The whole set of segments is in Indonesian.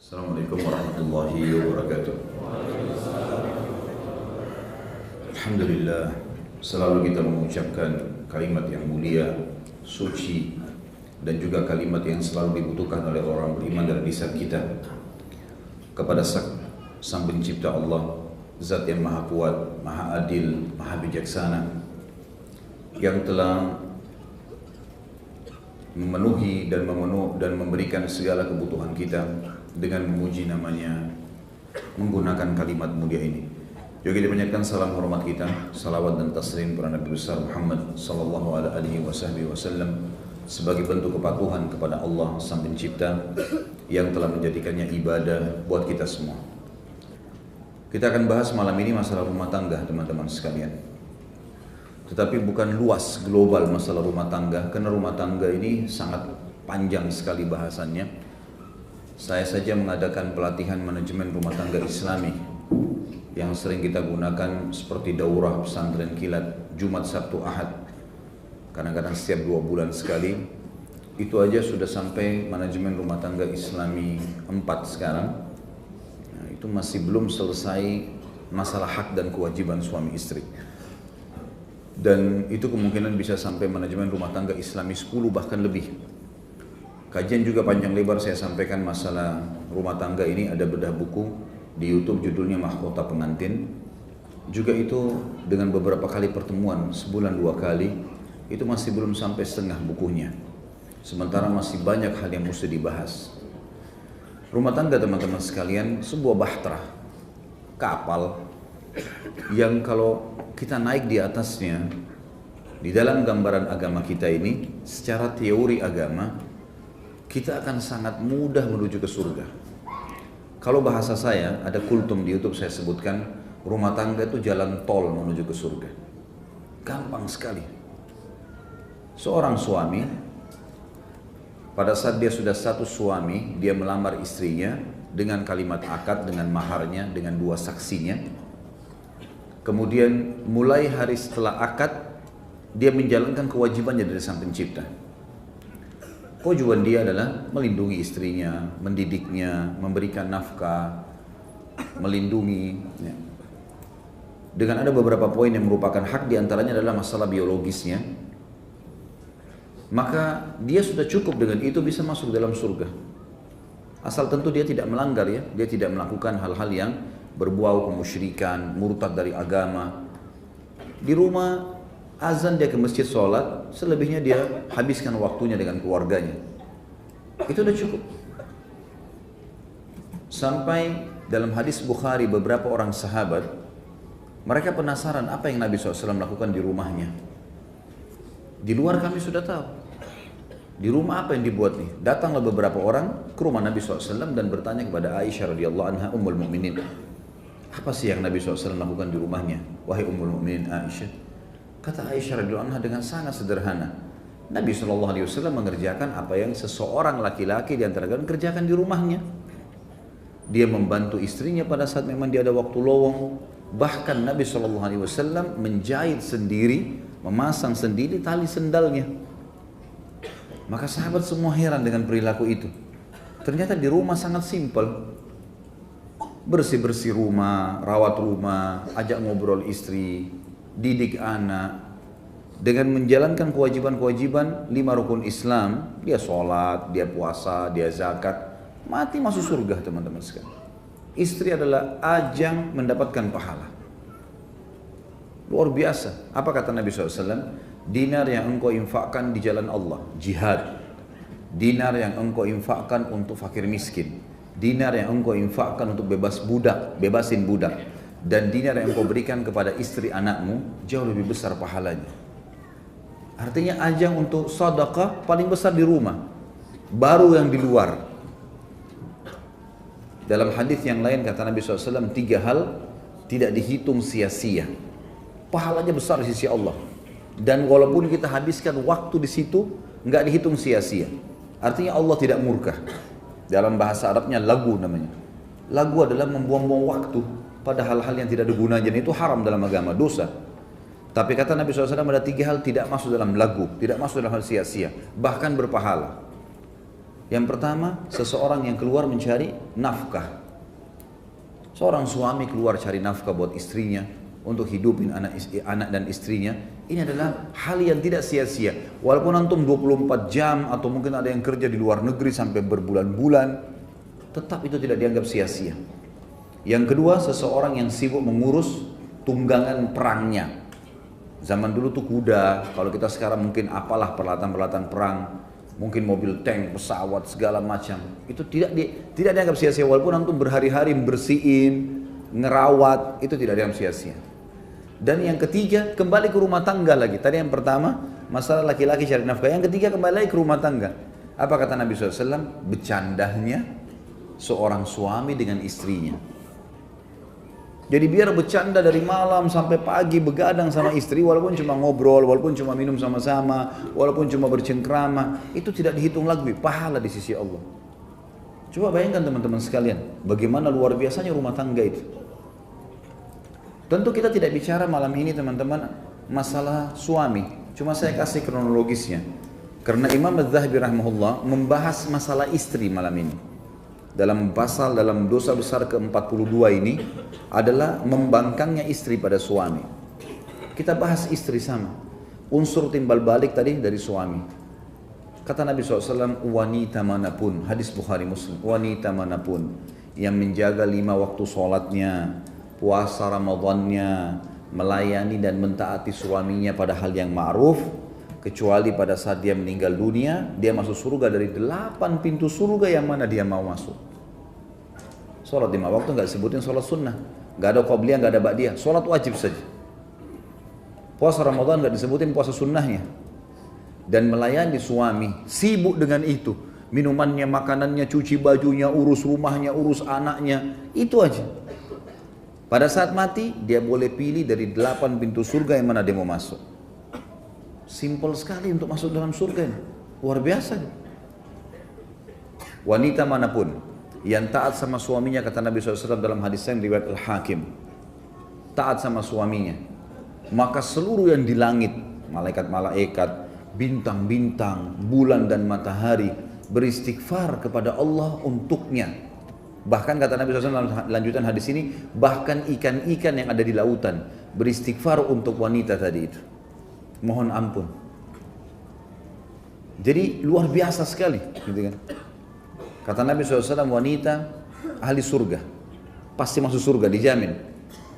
Assalamualaikum warahmatullahi wabarakatuh. Alhamdulillah, selalu kita mengucapkan kalimat yang mulia, suci, dan juga kalimat yang selalu dibutuhkan oleh orang beriman dari lisan kita kepada Sang Pencipta Allah, Zat yang Maha Kuat, Maha Adil, Maha Bijaksana, yang telah memenuhi dan memberikan segala kebutuhan kita dengan memuji namanya, menggunakan kalimat mulia ini. Juga kita panjatkan salam hormat kita, salawat dan taslim kepada Nabi besar Muhammad sallallahu alaihi wasallam sebagai bentuk kepatuhan kepada Allah Sang Pencipta yang telah menjadikannya ibadah buat kita semua. Kita akan bahas malam ini masalah rumah tangga, teman-teman sekalian. Tetapi bukan luas global masalah rumah tangga, karena rumah tangga ini sangat panjang sekali bahasannya. Saya saja mengadakan pelatihan manajemen rumah tangga Islami yang sering kita gunakan seperti daurah pesantren kilat Jumat, Sabtu, Ahad. Kadang-kadang setiap 2 bulan sekali. Itu aja sudah sampai manajemen rumah tangga Islami 4 sekarang. Nah, itu masih belum selesai masalah hak dan kewajiban suami istri. Dan itu kemungkinan bisa sampai manajemen rumah tangga Islami 10 bahkan lebih. Kajian juga panjang lebar saya sampaikan masalah rumah tangga ini, ada bedah buku di YouTube judulnya Mahkota Pengantin. Juga itu dengan beberapa kali pertemuan, sebulan 2 kali, itu masih belum sampai setengah bukunya. Sementara masih banyak hal yang mesti dibahas. Rumah tangga, teman-teman sekalian, sebuah bahtera, kapal yang kalau kita naik di atasnya, di dalam gambaran agama kita ini, secara teori agama, kita akan sangat mudah menuju ke surga. Kalau bahasa saya, ada kultum di YouTube saya sebutkan, rumah tangga itu jalan tol menuju ke surga. Gampang sekali. Seorang suami, pada saat dia sudah status suami, dia melamar istrinya dengan kalimat akad, dengan maharnya, dengan 2 saksinya. Kemudian mulai hari setelah akad, dia menjalankan kewajibannya dari Sang Pencipta. Kewajiban dia adalah melindungi istrinya, mendidiknya, memberikan nafkah, melindungi. Ya. Dengan ada beberapa poin yang merupakan hak, diantaranya adalah masalah biologisnya. Maka dia sudah cukup dengan itu bisa masuk dalam surga. Asal tentu dia tidak melanggar, ya, dia tidak melakukan hal-hal yang berbau kemusyrikan, murtad dari agama. Di rumah azan dia ke masjid sholat, selebihnya dia habiskan waktunya dengan keluarganya. Itu udah cukup. Sampai dalam hadis Bukhari, beberapa orang sahabat, mereka penasaran apa yang Nabi SAW lakukan di rumahnya. Di luar kami sudah tahu. Di rumah apa yang dibuat nih? Datanglah beberapa orang ke rumah Nabi SAW dan bertanya kepada Aisyah radhiyallahu anha, Ummul Mukminin. Apa sih yang Nabi SAW lakukan di rumahnya? Wahai Ummul Mukminin Aisyah. Kata Aisyah radhiyallahu anha dengan sangat sederhana, Nabi SAW mengerjakan apa yang seseorang laki-laki di antara kalian kerjakan di rumahnya. Dia membantu istrinya pada saat memang dia ada waktu lowong. Bahkan Nabi SAW menjahit sendiri, memasang sendiri tali sendalnya. Maka sahabat semua heran dengan perilaku itu. Ternyata di rumah sangat simpel. Bersih-bersih rumah, rawat rumah, ajak ngobrol istri, didik anak, dengan menjalankan kewajiban-kewajiban 5 rukun Islam. Dia sholat, dia puasa, dia zakat, mati masuk surga, teman-teman sekalian. Istri adalah ajang mendapatkan pahala. Luar biasa. Apa kata Nabi SAW? Dinar yang engkau infakkan di jalan Allah, jihad. Dinar yang engkau infakkan untuk fakir miskin. Dinar yang engkau infakkan untuk bebasin budak. Dan dinar yang engkau berikan kepada istri anakmu jauh lebih besar pahalanya. Artinya ajang untuk sedekah paling besar di rumah, baru yang di luar. Dalam hadis yang lain kata Nabi SAW, 3 hal tidak dihitung sia-sia, pahalanya besar di sisi Allah. Dan walaupun kita habiskan waktu di situ, nggak dihitung sia-sia. Artinya Allah tidak murka. Dalam bahasa Arabnya lagu namanya. Lagu adalah membuang-buang waktu pada hal-hal yang tidak ada gunanya, dan itu haram dalam agama, dosa. Tapi kata Nabi SAW ada 3 hal tidak masuk dalam lagu, tidak masuk dalam hal sia-sia, bahkan berpahala. Yang pertama, seseorang yang keluar mencari nafkah. Seorang suami keluar cari nafkah buat istrinya untuk hidupin anak dan istrinya. Ini adalah hal yang tidak sia-sia. Walaupun antum 24 jam atau mungkin ada yang kerja di luar negeri sampai berbulan-bulan, tetap itu tidak dianggap sia-sia. Yang kedua, seseorang yang sibuk mengurus tunggangan perangnya. Zaman dulu tuh kuda, kalau kita sekarang mungkin apalah peralatan-peralatan perang, mungkin mobil tank, pesawat, segala macam. Itu tidak dianggap sia-sia, walaupun antum berhari-hari bersihin, ngerawat, itu tidak dianggap sia-sia. Dan yang ketiga, kembali ke rumah tangga lagi. Tadi yang pertama, masalah laki-laki cari nafkah. Yang ketiga, kembali lagi ke rumah tangga. Apa kata Nabi SAW? Bercandanya seorang suami dengan istrinya. Jadi biar bercanda dari malam sampai pagi, begadang sama istri, walaupun cuma ngobrol, walaupun cuma minum sama-sama, walaupun cuma bercengkrama, itu tidak dihitung lagi pahala di sisi Allah. Coba bayangkan teman-teman sekalian, bagaimana luar biasanya rumah tangga itu. Tentu kita tidak bicara malam ini teman-teman masalah suami, cuma saya kasih kronologisnya. Karena Imam Az-Zahabi rahimahullah membahas masalah istri malam ini. Dalam dosa besar ke-42 ini adalah membangkangnya istri pada suami. Kita bahas istri sama. Unsur timbal balik tadi dari suami. Kata Nabi SAW, wanita manapun, hadis Bukhari Muslim, wanita manapun yang menjaga 5 waktu sholatnya, puasa Ramadannya, melayani dan mentaati suaminya pada hal yang ma'ruf, kecuali pada saat dia meninggal dunia, dia masuk surga dari 8 pintu surga yang mana dia mau masuk. Sholat 5 waktu nggak disebutin sholat sunnah, nggak ada qabliyah, nggak ada ba'diyah, sholat wajib saja. Puasa Ramadan nggak disebutin puasa sunnahnya. Dan melayani suami, sibuk dengan itu, minumannya, makanannya, cuci bajunya, urus rumahnya, urus anaknya, itu aja. Pada saat mati, dia boleh pilih dari 8 pintu surga yang mana dia mau masuk. Simple sekali untuk masuk dalam surga ini. Luar biasa. Wanita manapun yang taat sama suaminya, kata Nabi SAW dalam hadis yang riwayat Al-Hakim, taat sama suaminya, maka seluruh yang di langit, malaikat-malaikat, bintang-bintang, bulan dan matahari, beristighfar kepada Allah untuknya. Bahkan kata Nabi SAW dalam lanjutan hadis ini, bahkan ikan-ikan yang ada di lautan beristighfar untuk wanita tadi itu. Mohon ampun. Jadi luar biasa sekali, gitu kan? Kata Nabi SAW, wanita ahli surga, pasti masuk surga, dijamin.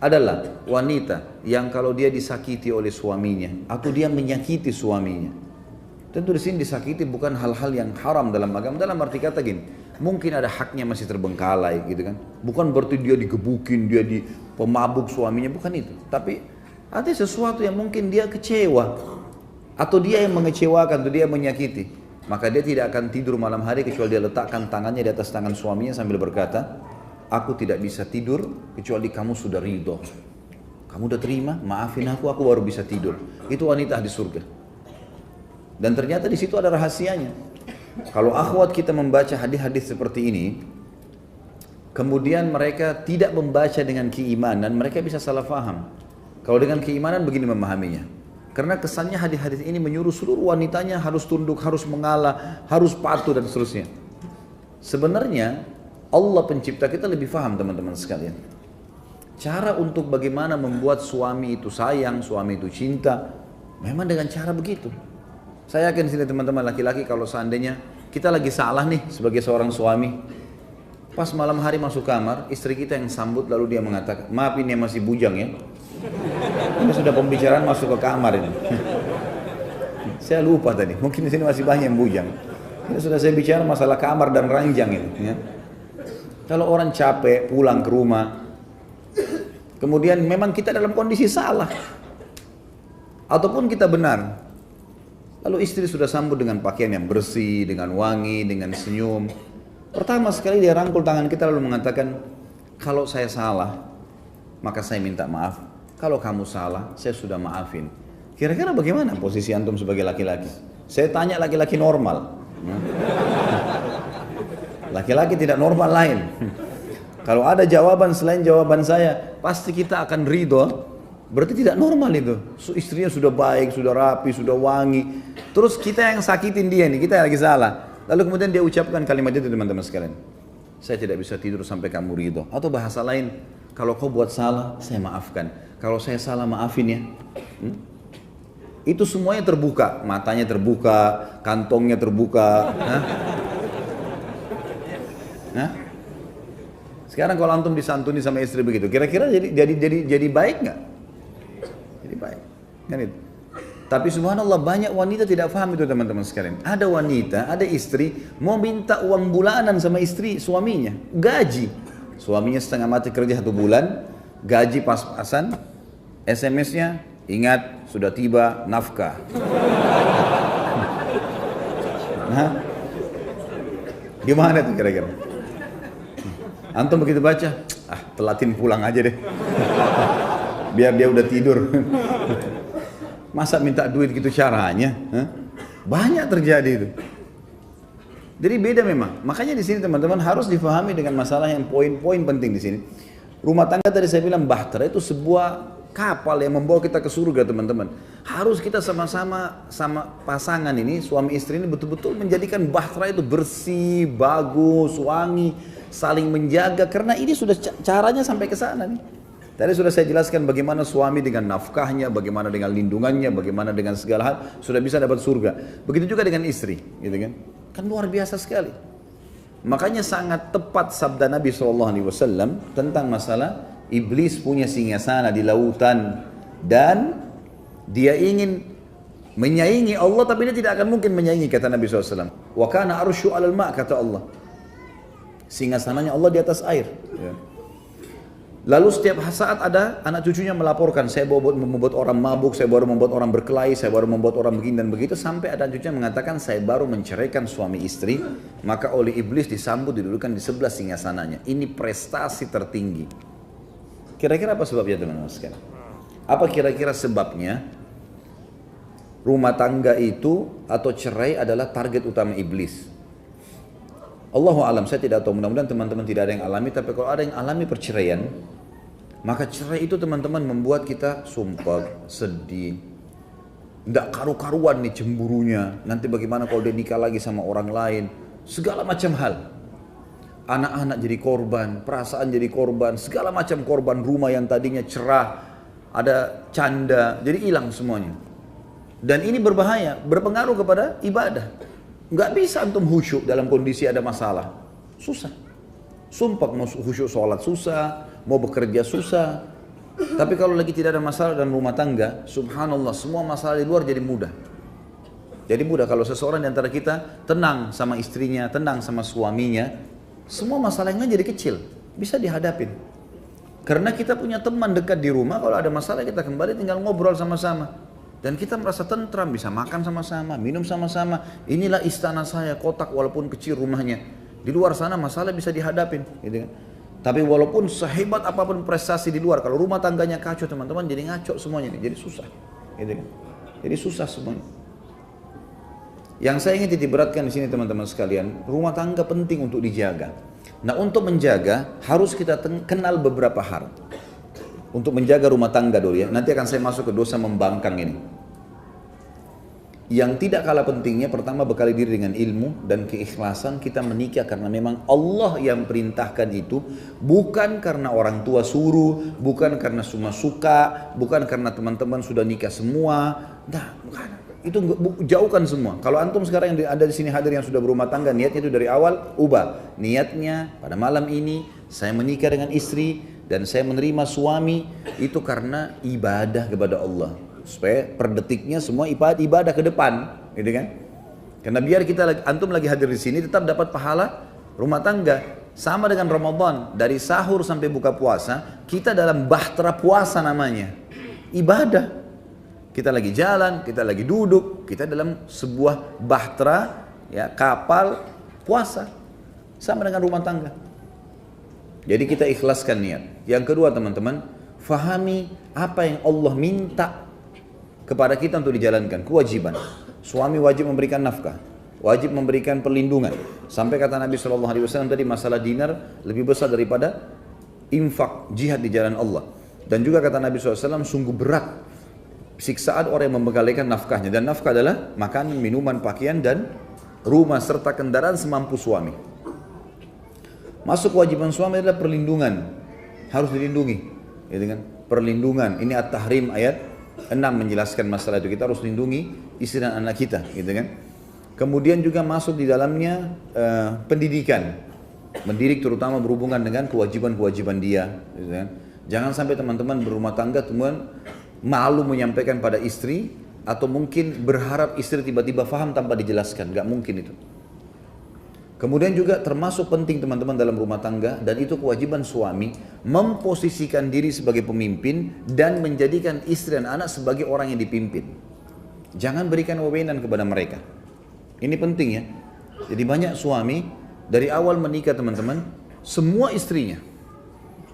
Adalah wanita yang kalau dia disakiti oleh suaminya atau dia menyakiti suaminya. Tentu di sini disakiti bukan hal-hal yang haram dalam agama. Dalam arti kata gini, mungkin ada haknya masih terbengkalai, gitu kan? Bukan berarti dia digebukin, dia di pemabuk suaminya, bukan itu. Tapi ada sesuatu yang mungkin dia kecewa atau dia yang mengecewakan atau dia menyakiti. Maka dia tidak akan tidur malam hari kecuali dia letakkan tangannya di atas tangan suaminya sambil berkata, aku tidak bisa tidur kecuali kamu sudah ridho. Kamu udah terima, maafin aku baru bisa tidur. Itu wanita di surga. Dan ternyata di situ ada rahasianya. Kalau akhwat kita membaca hadis-hadis seperti ini, kemudian mereka tidak membaca dengan keimanan, mereka bisa salah faham. Kalau dengan keimanan begini memahaminya. Karena kesannya hadis-hadis ini menyuruh seluruh wanitanya harus tunduk, harus mengalah, harus patuh dan seterusnya. Sebenarnya Allah pencipta kita lebih paham teman-teman sekalian. Cara untuk bagaimana membuat suami itu sayang, suami itu cinta, memang dengan cara begitu. Saya yakin sini teman-teman laki-laki kalau seandainya kita lagi salah nih sebagai seorang suami, pas malam hari masuk kamar, istri kita yang sambut lalu dia mengatakan, maaf ini masih bujang ya. Ini sudah pembicaraan masuk ke kamar ini. Saya lupa tadi, mungkin di sini masih banyak yang bujang. Ini sudah saya bicara masalah kamar dan ranjang itu. Ya. Kalau orang capek pulang ke rumah, kemudian memang kita dalam kondisi salah, ataupun kita benar, lalu istri sudah sambut dengan pakaian yang bersih, dengan wangi, dengan senyum. Pertama sekali dia rangkul tangan kita lalu mengatakan, kalau saya salah, maka saya minta maaf. Kalau kamu salah, saya sudah maafin. Kira-kira bagaimana posisi antum sebagai laki-laki? Saya tanya laki-laki normal. Laki-laki tidak normal lain. Kalau ada jawaban selain jawaban saya, pasti kita akan ridho. Berarti tidak normal itu. Istrinya sudah baik, sudah rapi, sudah wangi. Terus kita yang sakitin dia nih, kita yang lagi salah. Lalu kemudian dia ucapkan kalimat itu teman-teman sekalian. Saya tidak bisa tidur sampai kamu ridho. Atau bahasa lain, kalau kau buat salah, saya maafkan. Kalau saya salah, maafin ya. Itu semuanya terbuka, matanya terbuka, kantongnya terbuka. Sekarang kalau antum disantuni sama istri begitu, kira-kira jadi baik nggak? Jadi baik, kan itu. Tapi subhanallah banyak wanita tidak paham itu teman-teman sekalian. Ada wanita, ada istri mau minta uang bulanan sama istri suaminya, gaji. Suaminya setengah mati kerja 1 bulan, gaji pas-pasan, SMS-nya ingat sudah tiba nafkah. Gimana tuh kira-kira? Antum begitu baca, telatin pulang aja deh. Biar dia udah tidur. Masa minta duit gitu caranya? Banyak terjadi itu. Jadi beda memang. Makanya di sini teman-teman harus difahami dengan masalah yang poin-poin penting di sini. Rumah tangga tadi saya bilang bahtera itu sebuah kapal yang membawa kita ke surga teman-teman. Harus kita sama-sama sama pasangan ini, suami istri ini betul-betul menjadikan bahtera itu bersih, bagus, wangi, saling menjaga. Karena ini sudah caranya sampai ke sana nih. Tadi sudah saya jelaskan bagaimana suami dengan nafkahnya, bagaimana dengan lindungannya, bagaimana dengan segala hal sudah bisa dapat surga. Begitu juga dengan istri, gitu kan? Kan luar biasa sekali. Makanya sangat tepat sabda Nabi SAW tentang masalah iblis punya singgasana di lautan dan dia ingin menyaingi Allah, tapi dia tidak akan mungkin menyaingi, kata Nabi SAW. Wa kana arsyu 'alal ma', kata Allah. Singgasananya Allah di atas air. Ya. Lalu setiap saat ada anak cucunya melaporkan, saya baru membuat orang mabuk, saya baru membuat orang berkelahi, saya baru membuat orang begini dan begitu, sampai ada cucunya mengatakan saya baru menceraikan suami istri, maka oleh iblis disambut didudukan di sebelah singgasananya. Ini prestasi tertinggi. Kira-kira apa sebabnya teman-teman sekalian? Apa kira-kira sebabnya rumah tangga itu atau cerai adalah target utama iblis? Allahu alam, saya tidak tahu, mudah-mudahan teman-teman tidak ada yang alami, tapi kalau ada yang alami perceraian, maka cerai itu teman-teman membuat kita sumpah, sedih, tidak karu-karuan nih cemburunya, nanti bagaimana kalau dia nikah lagi sama orang lain, segala macam hal. Anak-anak jadi korban, perasaan jadi korban, segala macam korban, rumah yang tadinya cerah, ada canda, jadi hilang semuanya. Dan ini berbahaya, berpengaruh kepada ibadah. Nggak bisa antum khusyuk dalam kondisi ada masalah, susah. Sumpah mau khusyuk sholat susah, mau bekerja susah. Tapi kalau lagi tidak ada masalah dalam rumah tangga, subhanallah semua masalah di luar jadi mudah. Jadi mudah kalau seseorang di antara kita tenang sama istrinya, tenang sama suaminya, semua masalah yang lain jadi kecil, bisa dihadapin. Karena kita punya teman dekat di rumah, kalau ada masalah kita kembali tinggal ngobrol sama-sama. Dan kita merasa tentram, bisa makan sama-sama, minum sama-sama. Inilah istana saya, kotak walaupun kecil rumahnya. Di luar sana masalah bisa dihadapin, gitu kan. Tapi walaupun sehebat apapun prestasi di luar, kalau rumah tangganya kacau teman-teman, jadi ngaco semuanya nih, jadi susah, gitu kan. Jadi susah semuanya. Yang saya ingin titik beratkan di sini teman-teman sekalian, rumah tangga penting untuk dijaga. Nah untuk menjaga harus kita kenal beberapa hal. Untuk menjaga rumah tangga dulu ya, nanti akan saya masuk ke dosa membangkang ini. Yang tidak kalah pentingnya, pertama bekali diri dengan ilmu dan keikhlasan. Kita menikah karena memang Allah yang perintahkan itu, bukan karena orang tua suruh, bukan karena semua suka, bukan karena teman-teman sudah nikah semua. Nah, bukan. Itu jauhkan semua. Kalau antum sekarang yang ada di sini hadir yang sudah berumah tangga, niatnya itu dari awal ubah. Niatnya pada malam ini saya menikah dengan istri dan saya menerima suami itu karena ibadah kepada Allah. Supaya per detiknya semua ibadah ke depan, gitu kan? Karena biar kita antum lagi hadir di sini tetap dapat pahala rumah tangga. Sama dengan Ramadan, dari sahur sampai buka puasa, kita dalam bahtera puasa namanya. Ibadah. Kita lagi jalan, kita lagi duduk, kita dalam sebuah bahtera, ya, kapal puasa. Sama dengan rumah tangga. Jadi kita ikhlaskan niat. Yang kedua teman-teman, fahami apa yang Allah minta kepada kita untuk dijalankan, kewajiban. Suami wajib memberikan nafkah, wajib memberikan perlindungan. Sampai kata Nabi SAW tadi masalah dinar lebih besar daripada infak, jihad di jalan Allah. Dan juga kata Nabi SAW sungguh berat siksaan orang yang membekalikan nafkahnya. Dan nafkah adalah makanan, minuman, pakaian dan rumah serta kendaraan semampu suami. Masuk kewajiban suami adalah perlindungan, harus dilindungi, gitu kan? Perlindungan. Ini At-Tahrim ayat 6 menjelaskan masalah itu. Kita harus lindungi istri dan anak kita, gitu kan? Kemudian juga masuk di dalamnya pendidikan, mendidik terutama berhubungan dengan kewajiban-kewajiban dia, gitu kan? Jangan sampai teman-teman berumah tangga teman malu menyampaikan pada istri, atau mungkin berharap istri tiba-tiba faham tanpa dijelaskan, nggak mungkin itu. Kemudian juga termasuk penting teman-teman dalam rumah tangga, dan itu kewajiban suami, memposisikan diri sebagai pemimpin dan menjadikan istri dan anak sebagai orang yang dipimpin. Jangan berikan wewenang kepada mereka. Ini penting ya. Jadi banyak suami dari awal menikah teman-teman, semua istrinya.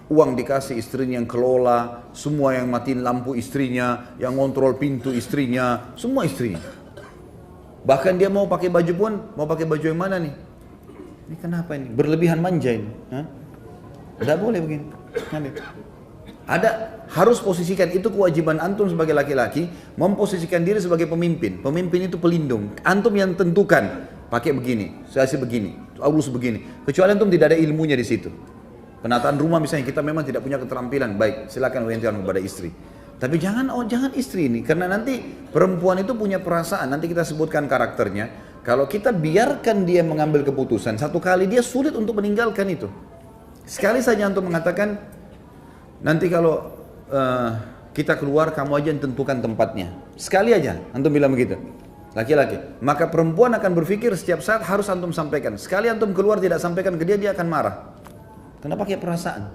Uang dikasih istrinya yang kelola, semua yang matiin lampu istrinya, yang ngontrol pintu istrinya, semua istrinya. Bahkan dia mau pakai baju pun, mau pakai baju yang mana nih? Ini kenapa ini? Berlebihan manja ini. Tidak boleh begini. Ada, harus posisikan, itu kewajiban antum sebagai laki-laki, memposisikan diri sebagai pemimpin. Pemimpin itu pelindung. Antum yang tentukan, pakai begini, saya begini, harus begini. Kecuali antum tidak ada ilmunya di situ. Penataan rumah misalnya, kita memang tidak punya keterampilan, baik, silakan orientasikan kepada istri. Tapi jangan istri ini, karena nanti perempuan itu punya perasaan, nanti kita sebutkan karakternya. Kalau kita biarkan dia mengambil keputusan, satu kali dia sulit untuk meninggalkan itu. Sekali saja antum mengatakan, nanti kalau kita keluar, kamu aja yang tentukan tempatnya. Sekali aja antum bilang begitu, laki-laki. Maka perempuan akan berpikir setiap saat harus antum sampaikan. Sekali antum keluar tidak sampaikan ke dia akan marah. Karena pakai perasaan.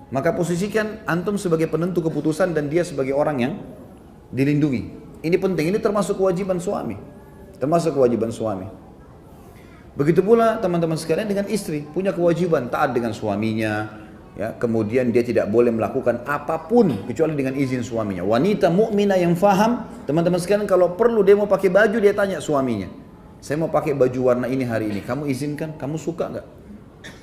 Maka posisikan antum sebagai penentu keputusan dan dia sebagai orang yang dilindungi. Ini penting, ini termasuk kewajiban suami. Termasuk kewajiban suami. Begitu pula teman-teman sekalian dengan istri, punya kewajiban taat dengan suaminya, ya. Kemudian dia tidak boleh melakukan apapun kecuali dengan izin suaminya. Wanita mukminah yang faham, teman-teman sekalian, kalau perlu dia mau pakai baju, dia tanya suaminya, saya mau pakai baju warna ini hari ini, kamu izinkan? Kamu suka nggak?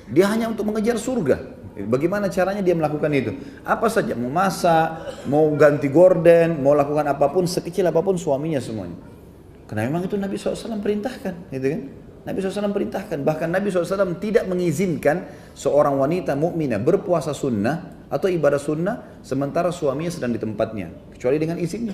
Dia hanya untuk mengejar surga. Bagaimana caranya dia melakukan itu? Apa saja, mau masak, mau ganti gorden, mau lakukan apapun, sekecil apapun suaminya semuanya. Karena memang itu Nabi SAW perintahkan, gitu kan? Nabi SAW perintahkan, bahkan Nabi SAW tidak mengizinkan seorang wanita mukminah berpuasa sunnah atau ibadah sunnah sementara suaminya sedang di tempatnya, kecuali dengan izinnya.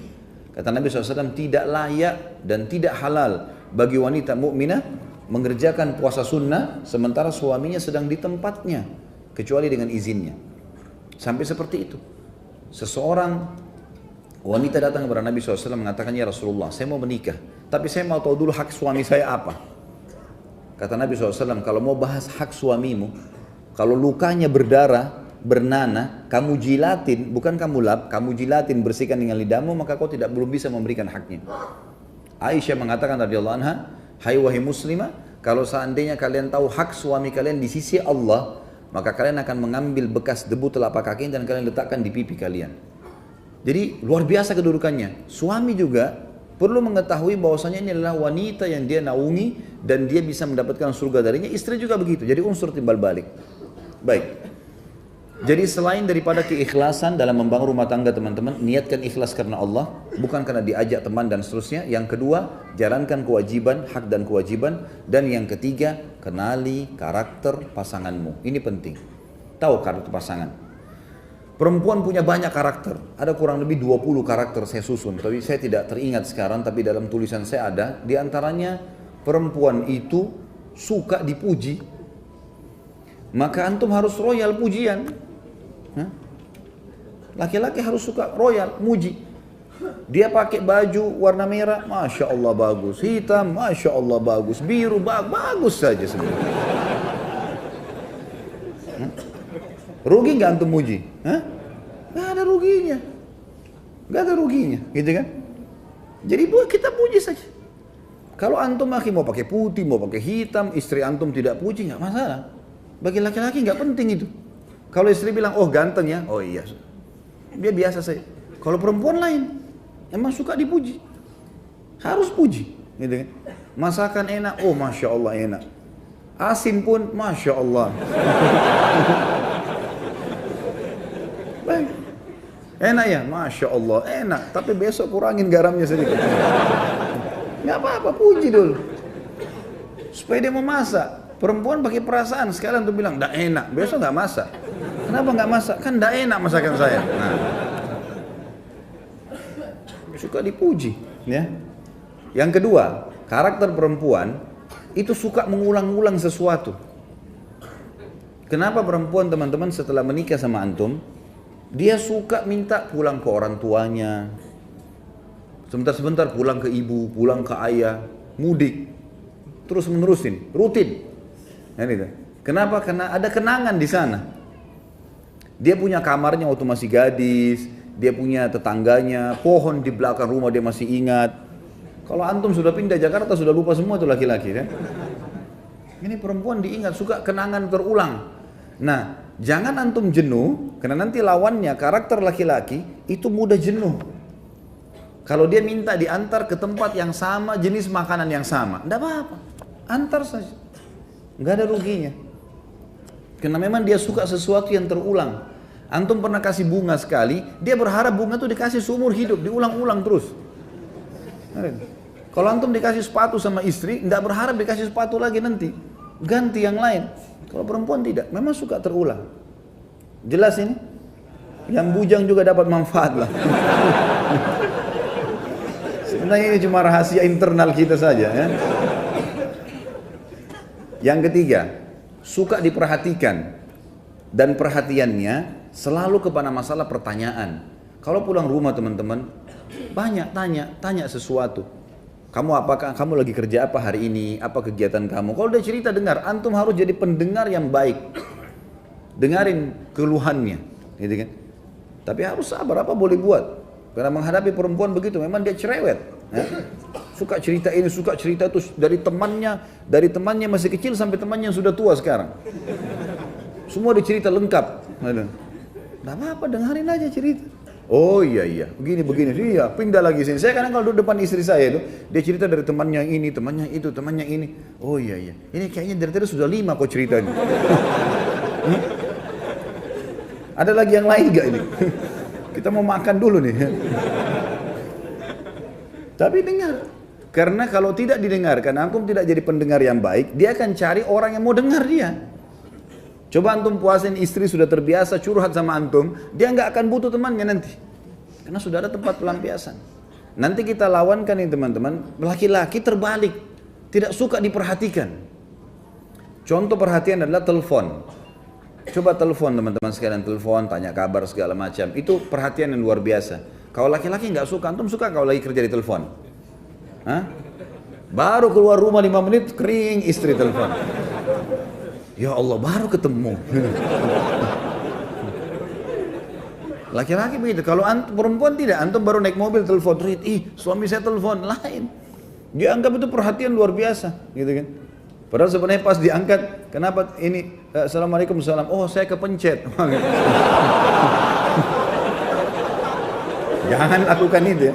Kata Nabi SAW, tidak layak dan tidak halal bagi wanita mukminah mengerjakan puasa sunnah sementara suaminya sedang di tempatnya, kecuali dengan izinnya. Sampai seperti itu. Seseorang wanita datang kepada Nabi SAW mengatakan, ya Rasulullah, saya mau menikah, tapi saya mau tahu dulu hak suami saya apa. Kata Nabi SAW, kalau mau bahas hak suamimu, kalau lukanya berdarah, bernanah, kamu jilatin, bukan kamu lap, kamu jilatin, bersihkan dengan lidahmu, maka kau belum bisa memberikan haknya. Aisyah mengatakan radhiyallahu anha, hai wahai muslimah, kalau seandainya kalian tahu hak suami kalian di sisi Allah, maka kalian akan mengambil bekas debu telapak kaki dan kalian letakkan di pipi kalian. Jadi luar biasa kedudukannya. Suami juga perlu mengetahui bahwasanya ini adalah wanita yang dia naungi dan dia bisa mendapatkan surga darinya. Istri juga begitu. Jadi unsur timbal balik. Baik. Jadi selain daripada keikhlasan dalam membangun rumah tangga teman-teman, niatkan ikhlas karena Allah, bukan karena diajak teman dan seterusnya. Yang kedua, jalankan kewajiban, hak dan kewajiban. Dan yang ketiga, kenali karakter pasanganmu. Ini penting. Tahu karakter pasangan. Perempuan punya banyak karakter, ada kurang lebih 20 karakter saya susun, tapi saya tidak teringat sekarang, tapi dalam tulisan saya ada. Di antaranya perempuan itu suka dipuji, maka antum harus royal pujian. Laki-laki harus suka royal, muji. Dia pakai baju warna merah, Masya Allah bagus, hitam, Masya Allah bagus, biru, bagus saja sebenarnya. Rugi nggak antum muji? Nggak ada ruginya, nggak ada ruginya, gitu kan? Jadi kita puji saja. Kalau antum mau pakai putih, mau pakai hitam, istri antum tidak puji, nggak masalah. Bagi laki-laki nggak penting itu. Kalau istri bilang, oh ganteng ya, oh iya, dia biasa saja. Kalau perempuan lain, emang suka dipuji, harus puji, gitu kan? Masakan enak, oh Masya Allah enak. Asin pun, Masya Allah. Baik. Enak ya, Masya Allah, enak. Tapi besok kurangin garamnya sedikit. Nggak apa-apa, puji dulu. supaya dia mau masak. Perempuan pakai perasaan, sekalian tuh bilang, "Nggak enak, besok nggak masak." Kenapa nggak masak? Kan nggak enak masakan saya. Nah, suka dipuji, ya. Yang kedua, karakter perempuan itu suka mengulang-ulang sesuatu. Kenapa perempuan teman-teman setelah menikah sama antum, dia suka minta pulang ke orang tuanya, sebentar-sebentar pulang ke ibu, pulang ke ayah, mudik, terus menerusin, rutin. Ya, gitu. Kenapa? Karena ada kenangan di sana. Dia punya kamarnya waktu masih gadis, dia punya tetangganya, pohon di belakang rumah dia masih ingat. Kalau antum sudah pindah Jakarta sudah lupa semua tuh laki-laki, kan? Ini perempuan diingat, suka kenangan terulang. Nah, jangan antum jenuh, karena nanti lawannya karakter laki-laki itu mudah jenuh. Kalau dia minta diantar ke tempat yang sama, jenis makanan yang sama, enggak apa-apa, antar saja. Nggak ada ruginya. Karena memang dia suka sesuatu yang terulang. Antum pernah kasih bunga sekali, dia berharap bunga itu dikasih seumur hidup, diulang-ulang terus. Kalau antum dikasih sepatu sama istri, nggak berharap dikasih sepatu lagi nanti, ganti yang lain. Kalau perempuan tidak, memang suka terulang. Jelas ini? Yang bujang juga dapat manfaat lah. Sebenarnya ini cuma rahasia internal kita saja, ya. Yang ketiga, suka diperhatikan, dan perhatiannya selalu kepada masalah pertanyaan. Kalau pulang rumah teman-teman, banyak tanya sesuatu. Kamu lagi kerja apa hari ini? Apa kegiatan kamu? Kalau dia cerita, dengar. Antum harus jadi pendengar yang baik. Dengarin keluhannya, gitu kan? Tapi harus sabar, apa boleh buat? Karena menghadapi perempuan begitu, memang dia cerewet. Ya? Suka cerita ini, suka cerita itu dari temannya masih kecil sampai temannya yang sudah tua sekarang. Semua dicerita lengkap. Nggak apa-apa, dengerin aja cerita. Oh iya, begini, iya, pindah lagi sini. Saya kadang kalau duduk depan istri saya itu, dia cerita dari temannya ini, temannya itu, temannya ini. Oh iya, ini kayaknya dari tadi sudah 5 kok ceritanya. Ada lagi yang lain gak ini? Kita mau makan dulu nih. Tapi dengar. Karena kalau tidak didengarkan, antum tidak jadi pendengar yang baik, dia akan cari orang yang mau dengar dia. Coba antum puasin istri sudah terbiasa curhat sama antum, dia nggak akan butuh temannya nanti. Karena sudah ada tempat pelampiasan. Nanti kita lawankan ini teman-teman, laki-laki terbalik, tidak suka diperhatikan. Contoh perhatian adalah telepon. Coba telepon teman-teman sekalian, telepon, tanya kabar segala macam. Itu perhatian yang luar biasa. Kalau laki-laki nggak suka, antum suka kalau lagi kerja di telepon? Hah? Baru keluar rumah 5 menit kering istri telepon. Ya Allah, baru ketemu. Laki-laki begitu. Kalau perempuan tidak, antum baru naik mobil telepon, suami saya telepon, lain. Dia anggap itu perhatian luar biasa, gitu kan? Padahal sebenarnya pas diangkat, kenapa ini? Assalamualaikum, salam. Oh, saya kepencet. Jangan lakukan itu.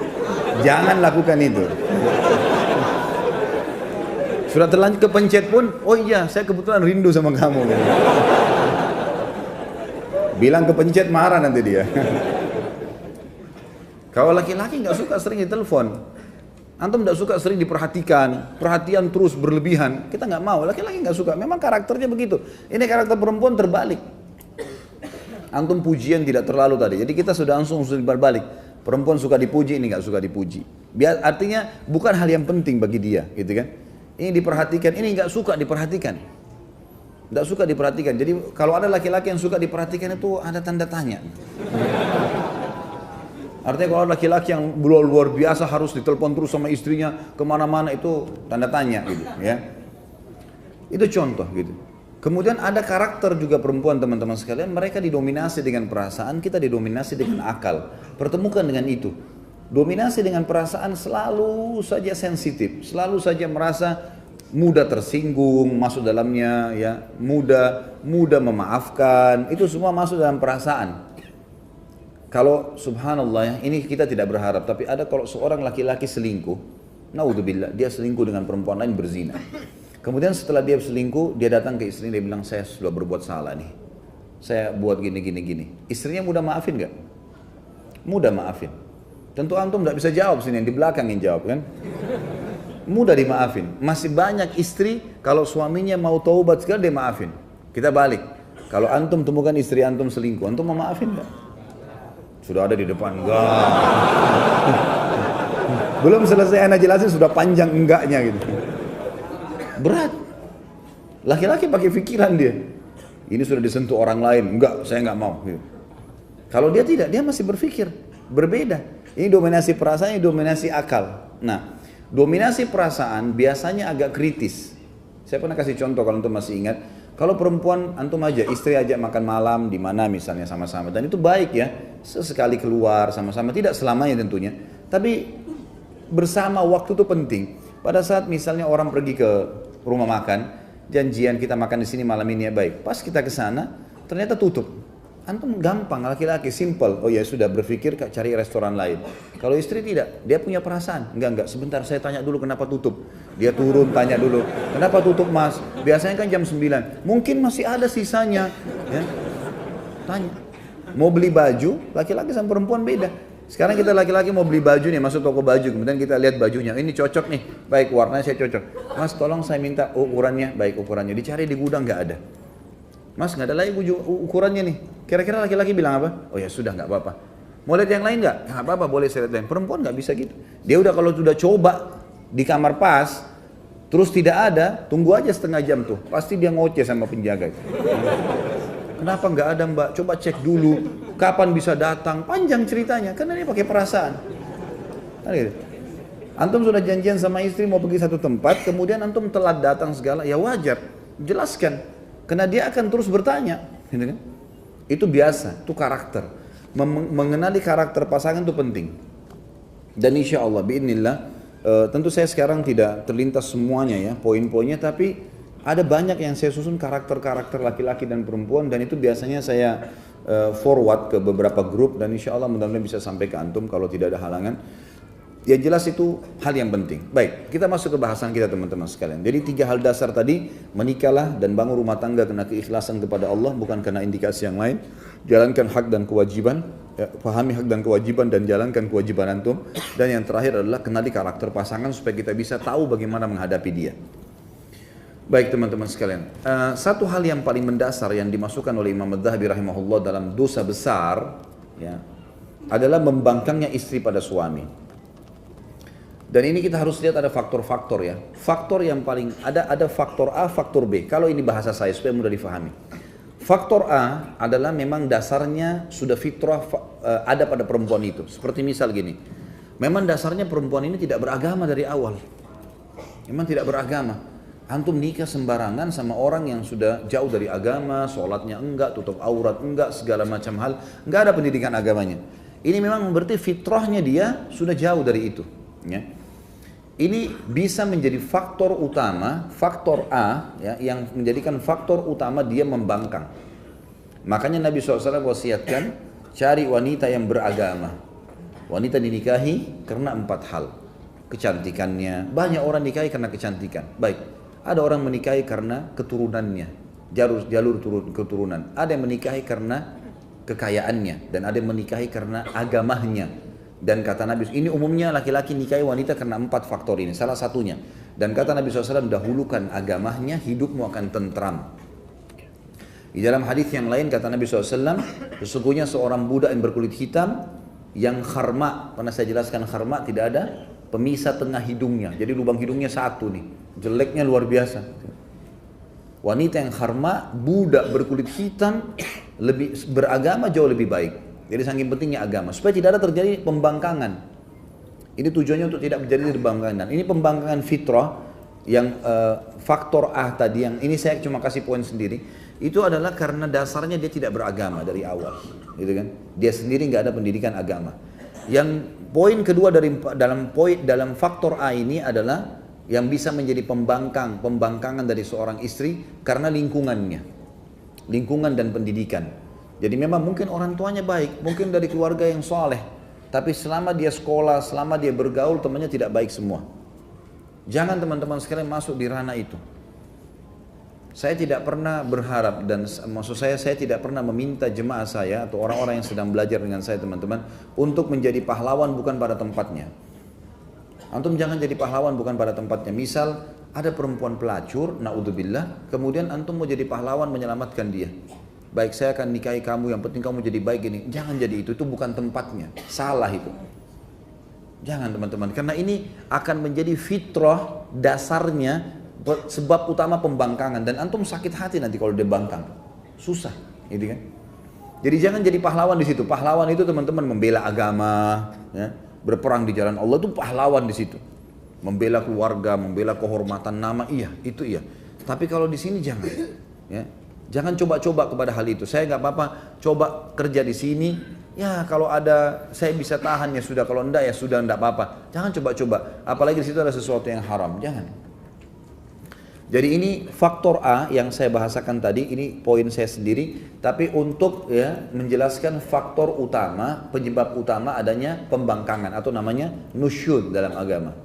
Jangan lakukan itu. Sudah terlanjur kepencet pun, oh iya, saya kebetulan rindu sama kamu. Bilang kepencet, marah nanti dia. Kalau laki-laki nggak suka sering ditelepon, antum nggak suka sering diperhatikan, perhatian terus berlebihan, kita nggak mau. Laki-laki nggak suka, memang karakternya begitu. Ini karakter perempuan terbalik. Antum pujian tidak terlalu tadi, jadi kita sudah langsung berbalik. Perempuan suka dipuji, ini nggak suka dipuji. Artinya bukan hal yang penting bagi dia, gitu kan? Ini diperhatikan, ini nggak suka diperhatikan. Nggak suka diperhatikan. Jadi kalau ada laki-laki yang suka diperhatikan itu ada tanda tanya. Artinya kalau laki-laki yang luar biasa harus ditelepon terus sama istrinya kemana-mana, itu tanda tanya gitu, ya. Itu contoh gitu. Kemudian ada karakter juga perempuan teman-teman sekalian, mereka didominasi dengan perasaan, kita didominasi dengan akal. Pertemukan dengan itu. Dominasi dengan perasaan selalu saja sensitif, selalu saja merasa mudah tersinggung, masuk dalamnya, ya, mudah memaafkan, itu semua masuk dalam perasaan. Kalau subhanallah ya, ini kita tidak berharap, tapi ada kalau seorang laki-laki selingkuh, naudzubillah, dia selingkuh dengan perempuan lain, berzina. Kemudian setelah dia selingkuh, dia datang ke istrinya, dia bilang, saya sudah berbuat salah nih, saya buat gini. Istrinya mudah maafin gak? Mudah maafin. Tentu antum tidak bisa jawab sini, yang di belakang yang jawab kan. mudah dimaafin. Masih banyak istri kalau suaminya mau taubat sekali dia maafin. Kita balik. Kalau antum temukan istri antum selingkuh, antum mau maafin enggak? Sudah ada di depan, enggak. Belum selesai anak jelasin sudah panjang enggaknya gitu. Berat. Laki-laki pakai pikiran dia. Ini sudah disentuh orang lain, enggak, saya enggak mau. Gitu. Kalau dia tidak, dia masih berpikir berbeda. Ini dominasi perasaan, ini dominasi akal. Nah, dominasi perasaan biasanya agak kritis. Saya pernah kasih contoh kalau antum masih ingat. Kalau perempuan antum aja, istri ajak makan malam di mana misalnya sama-sama, dan itu baik ya, sesekali keluar sama-sama, tidak selamanya tentunya. Tapi bersama waktu itu penting. Pada saat misalnya orang pergi ke rumah makan, janjian kita makan di sini malam ini ya baik. Pas kita ke sana, ternyata tutup. Antum gampang, laki-laki simple. Oh ya sudah berpikir cari restoran lain. Kalau istri tidak, dia punya perasaan. Enggak, sebentar saya tanya dulu kenapa tutup. Dia turun tanya dulu, kenapa tutup mas? Biasanya kan jam 9. Mungkin masih ada sisanya. Ya. Tanya. Mau beli baju, laki-laki sama perempuan beda. Sekarang kita laki-laki mau beli baju nih, masuk toko baju, kemudian kita lihat bajunya. Ini cocok nih, baik warnanya saya cocok. Mas tolong saya minta ukurannya, baik ukurannya. Dicari di gudang nggak ada. Mas nggak ada lagi ukurannya nih. Kira-kira laki-laki bilang apa? Oh ya sudah nggak apa-apa. Mau lihat yang lain nggak? Nggak apa-apa, boleh saya lihat yang lain. Perempuan nggak bisa gitu. Dia udah kalau sudah coba di kamar pas, terus tidak ada, tunggu aja setengah jam tuh. Pasti dia ngoceh sama penjaga. Kenapa nggak ada mbak? Coba cek dulu. Kapan bisa datang? Panjang ceritanya. Karena dia pakai perasaan. Antum sudah janjian sama istri mau pergi satu tempat, kemudian antum telat datang segala, ya wajar. Jelaskan. Karena dia akan terus bertanya, gitu kan? Itu biasa, itu karakter. Mengenali karakter pasangan itu penting. Dan insya Allah, biidznillah, tentu saya sekarang tidak terlintas semuanya ya, poin-poinnya, tapi ada banyak yang saya susun karakter-karakter laki-laki dan perempuan, dan itu biasanya saya forward ke beberapa grup, dan insya Allah mudah-mudahan bisa sampai ke antum kalau tidak ada halangan. Yang jelas itu hal yang penting. Baik, kita masuk ke bahasan kita teman-teman sekalian. Jadi 3 hal dasar tadi, menikahlah dan bangun rumah tangga karena keikhlasan kepada Allah, bukan karena indikasi yang lain. Jalankan hak dan kewajiban, pahami hak dan kewajiban dan jalankan kewajiban antum. Dan yang terakhir adalah kenali karakter pasangan supaya kita bisa tahu bagaimana menghadapi dia. Baik teman-teman sekalian, satu hal yang paling mendasar yang dimasukkan oleh Imam Adz-Dzahabi rahimahullah dalam dosa besar ya, adalah membangkangnya istri pada suami. Dan ini kita harus lihat ada faktor-faktor ya. Faktor yang paling ada faktor A, faktor B. Kalau ini bahasa saya supaya mudah difahami. Faktor A adalah memang dasarnya sudah fitrah ada pada perempuan itu. Seperti misal gini. Memang dasarnya perempuan ini tidak beragama dari awal. Memang tidak beragama. Antum nikah sembarangan sama orang yang sudah jauh dari agama, sholatnya enggak, tutup aurat enggak, segala macam hal, enggak ada pendidikan agamanya. Ini memang berarti fitrahnya dia sudah jauh dari itu. Ya. Ini bisa menjadi faktor utama, faktor A ya, yang menjadikan faktor utama dia membangkang. Makanya Nabi SAW wasiatkan, cari wanita yang beragama. Wanita dinikahi karena 4 hal. Kecantikannya, banyak orang nikahi karena kecantikan. Baik, ada orang menikahi karena keturunannya, jalur keturunan. Ada yang menikahi karena kekayaannya, dan ada yang menikahi karena agamanya. Dan kata Nabi, ini umumnya laki-laki nikahi wanita karena 4 faktor ini, salah satunya. Dan kata Nabi SAW, dahulukan agamanya, hidupmu akan tentram. Di dalam hadis yang lain kata Nabi SAW, sesungguhnya seorang budak yang berkulit hitam, yang kharma, pernah saya jelaskan kharma, tidak ada pemisah tengah hidungnya. Jadi lubang hidungnya satu nih, jeleknya luar biasa. Wanita yang kharma, budak berkulit hitam, lebih beragama jauh lebih baik. Jadi saking pentingnya agama, supaya tidak ada terjadi pembangkangan. Ini tujuannya untuk tidak terjadi pembangkangan. Ini pembangkangan fitrah yang faktor A tadi, yang ini saya cuma kasih poin sendiri. Itu adalah karena dasarnya dia tidak beragama dari awal, gitu kan? Dia sendiri nggak ada pendidikan agama. Yang poin kedua dalam faktor A ini adalah yang bisa menjadi pembangkangan dari seorang istri karena lingkungannya, lingkungan dan pendidikan. Jadi memang mungkin orang tuanya baik, mungkin dari keluarga yang soleh, tapi selama dia sekolah, selama dia bergaul, temannya tidak baik semua. Jangan teman-teman sekalian masuk di ranah itu. Saya tidak pernah berharap, dan maksud saya tidak pernah meminta jemaah saya atau orang-orang yang sedang belajar dengan saya teman-teman untuk menjadi pahlawan bukan pada tempatnya. Antum jangan jadi pahlawan bukan pada tempatnya. Misal ada perempuan pelacur, naudzubillah, kemudian antum mau jadi pahlawan menyelamatkan dia. Baik, saya akan nikahi kamu, yang penting kamu jadi baik gini. Jangan jadi itu bukan tempatnya. Salah itu. Jangan teman-teman, karena ini akan menjadi fitrah dasarnya, sebab utama pembangkangan. Dan antum sakit hati nanti kalau dia bangkang. Susah, gitu kan. Jadi jangan jadi pahlawan di situ. Pahlawan itu teman-teman membela agama, ya, berperang di jalan Allah itu pahlawan di situ. Membela keluarga, membela kehormatan nama, iya, itu iya. Tapi kalau di sini jangan, ya. Jangan coba-coba kepada hal itu. Saya nggak apa-apa, coba kerja di sini. Ya kalau ada saya bisa tahan ya sudah, kalau enggak ya sudah, enggak apa-apa. Jangan coba-coba. Apalagi di situ ada sesuatu yang haram, jangan. Jadi ini faktor A yang saya bahasakan tadi, ini poin saya sendiri. Tapi untuk ya menjelaskan faktor utama, penyebab utama adanya pembangkangan atau namanya nusyud dalam agama.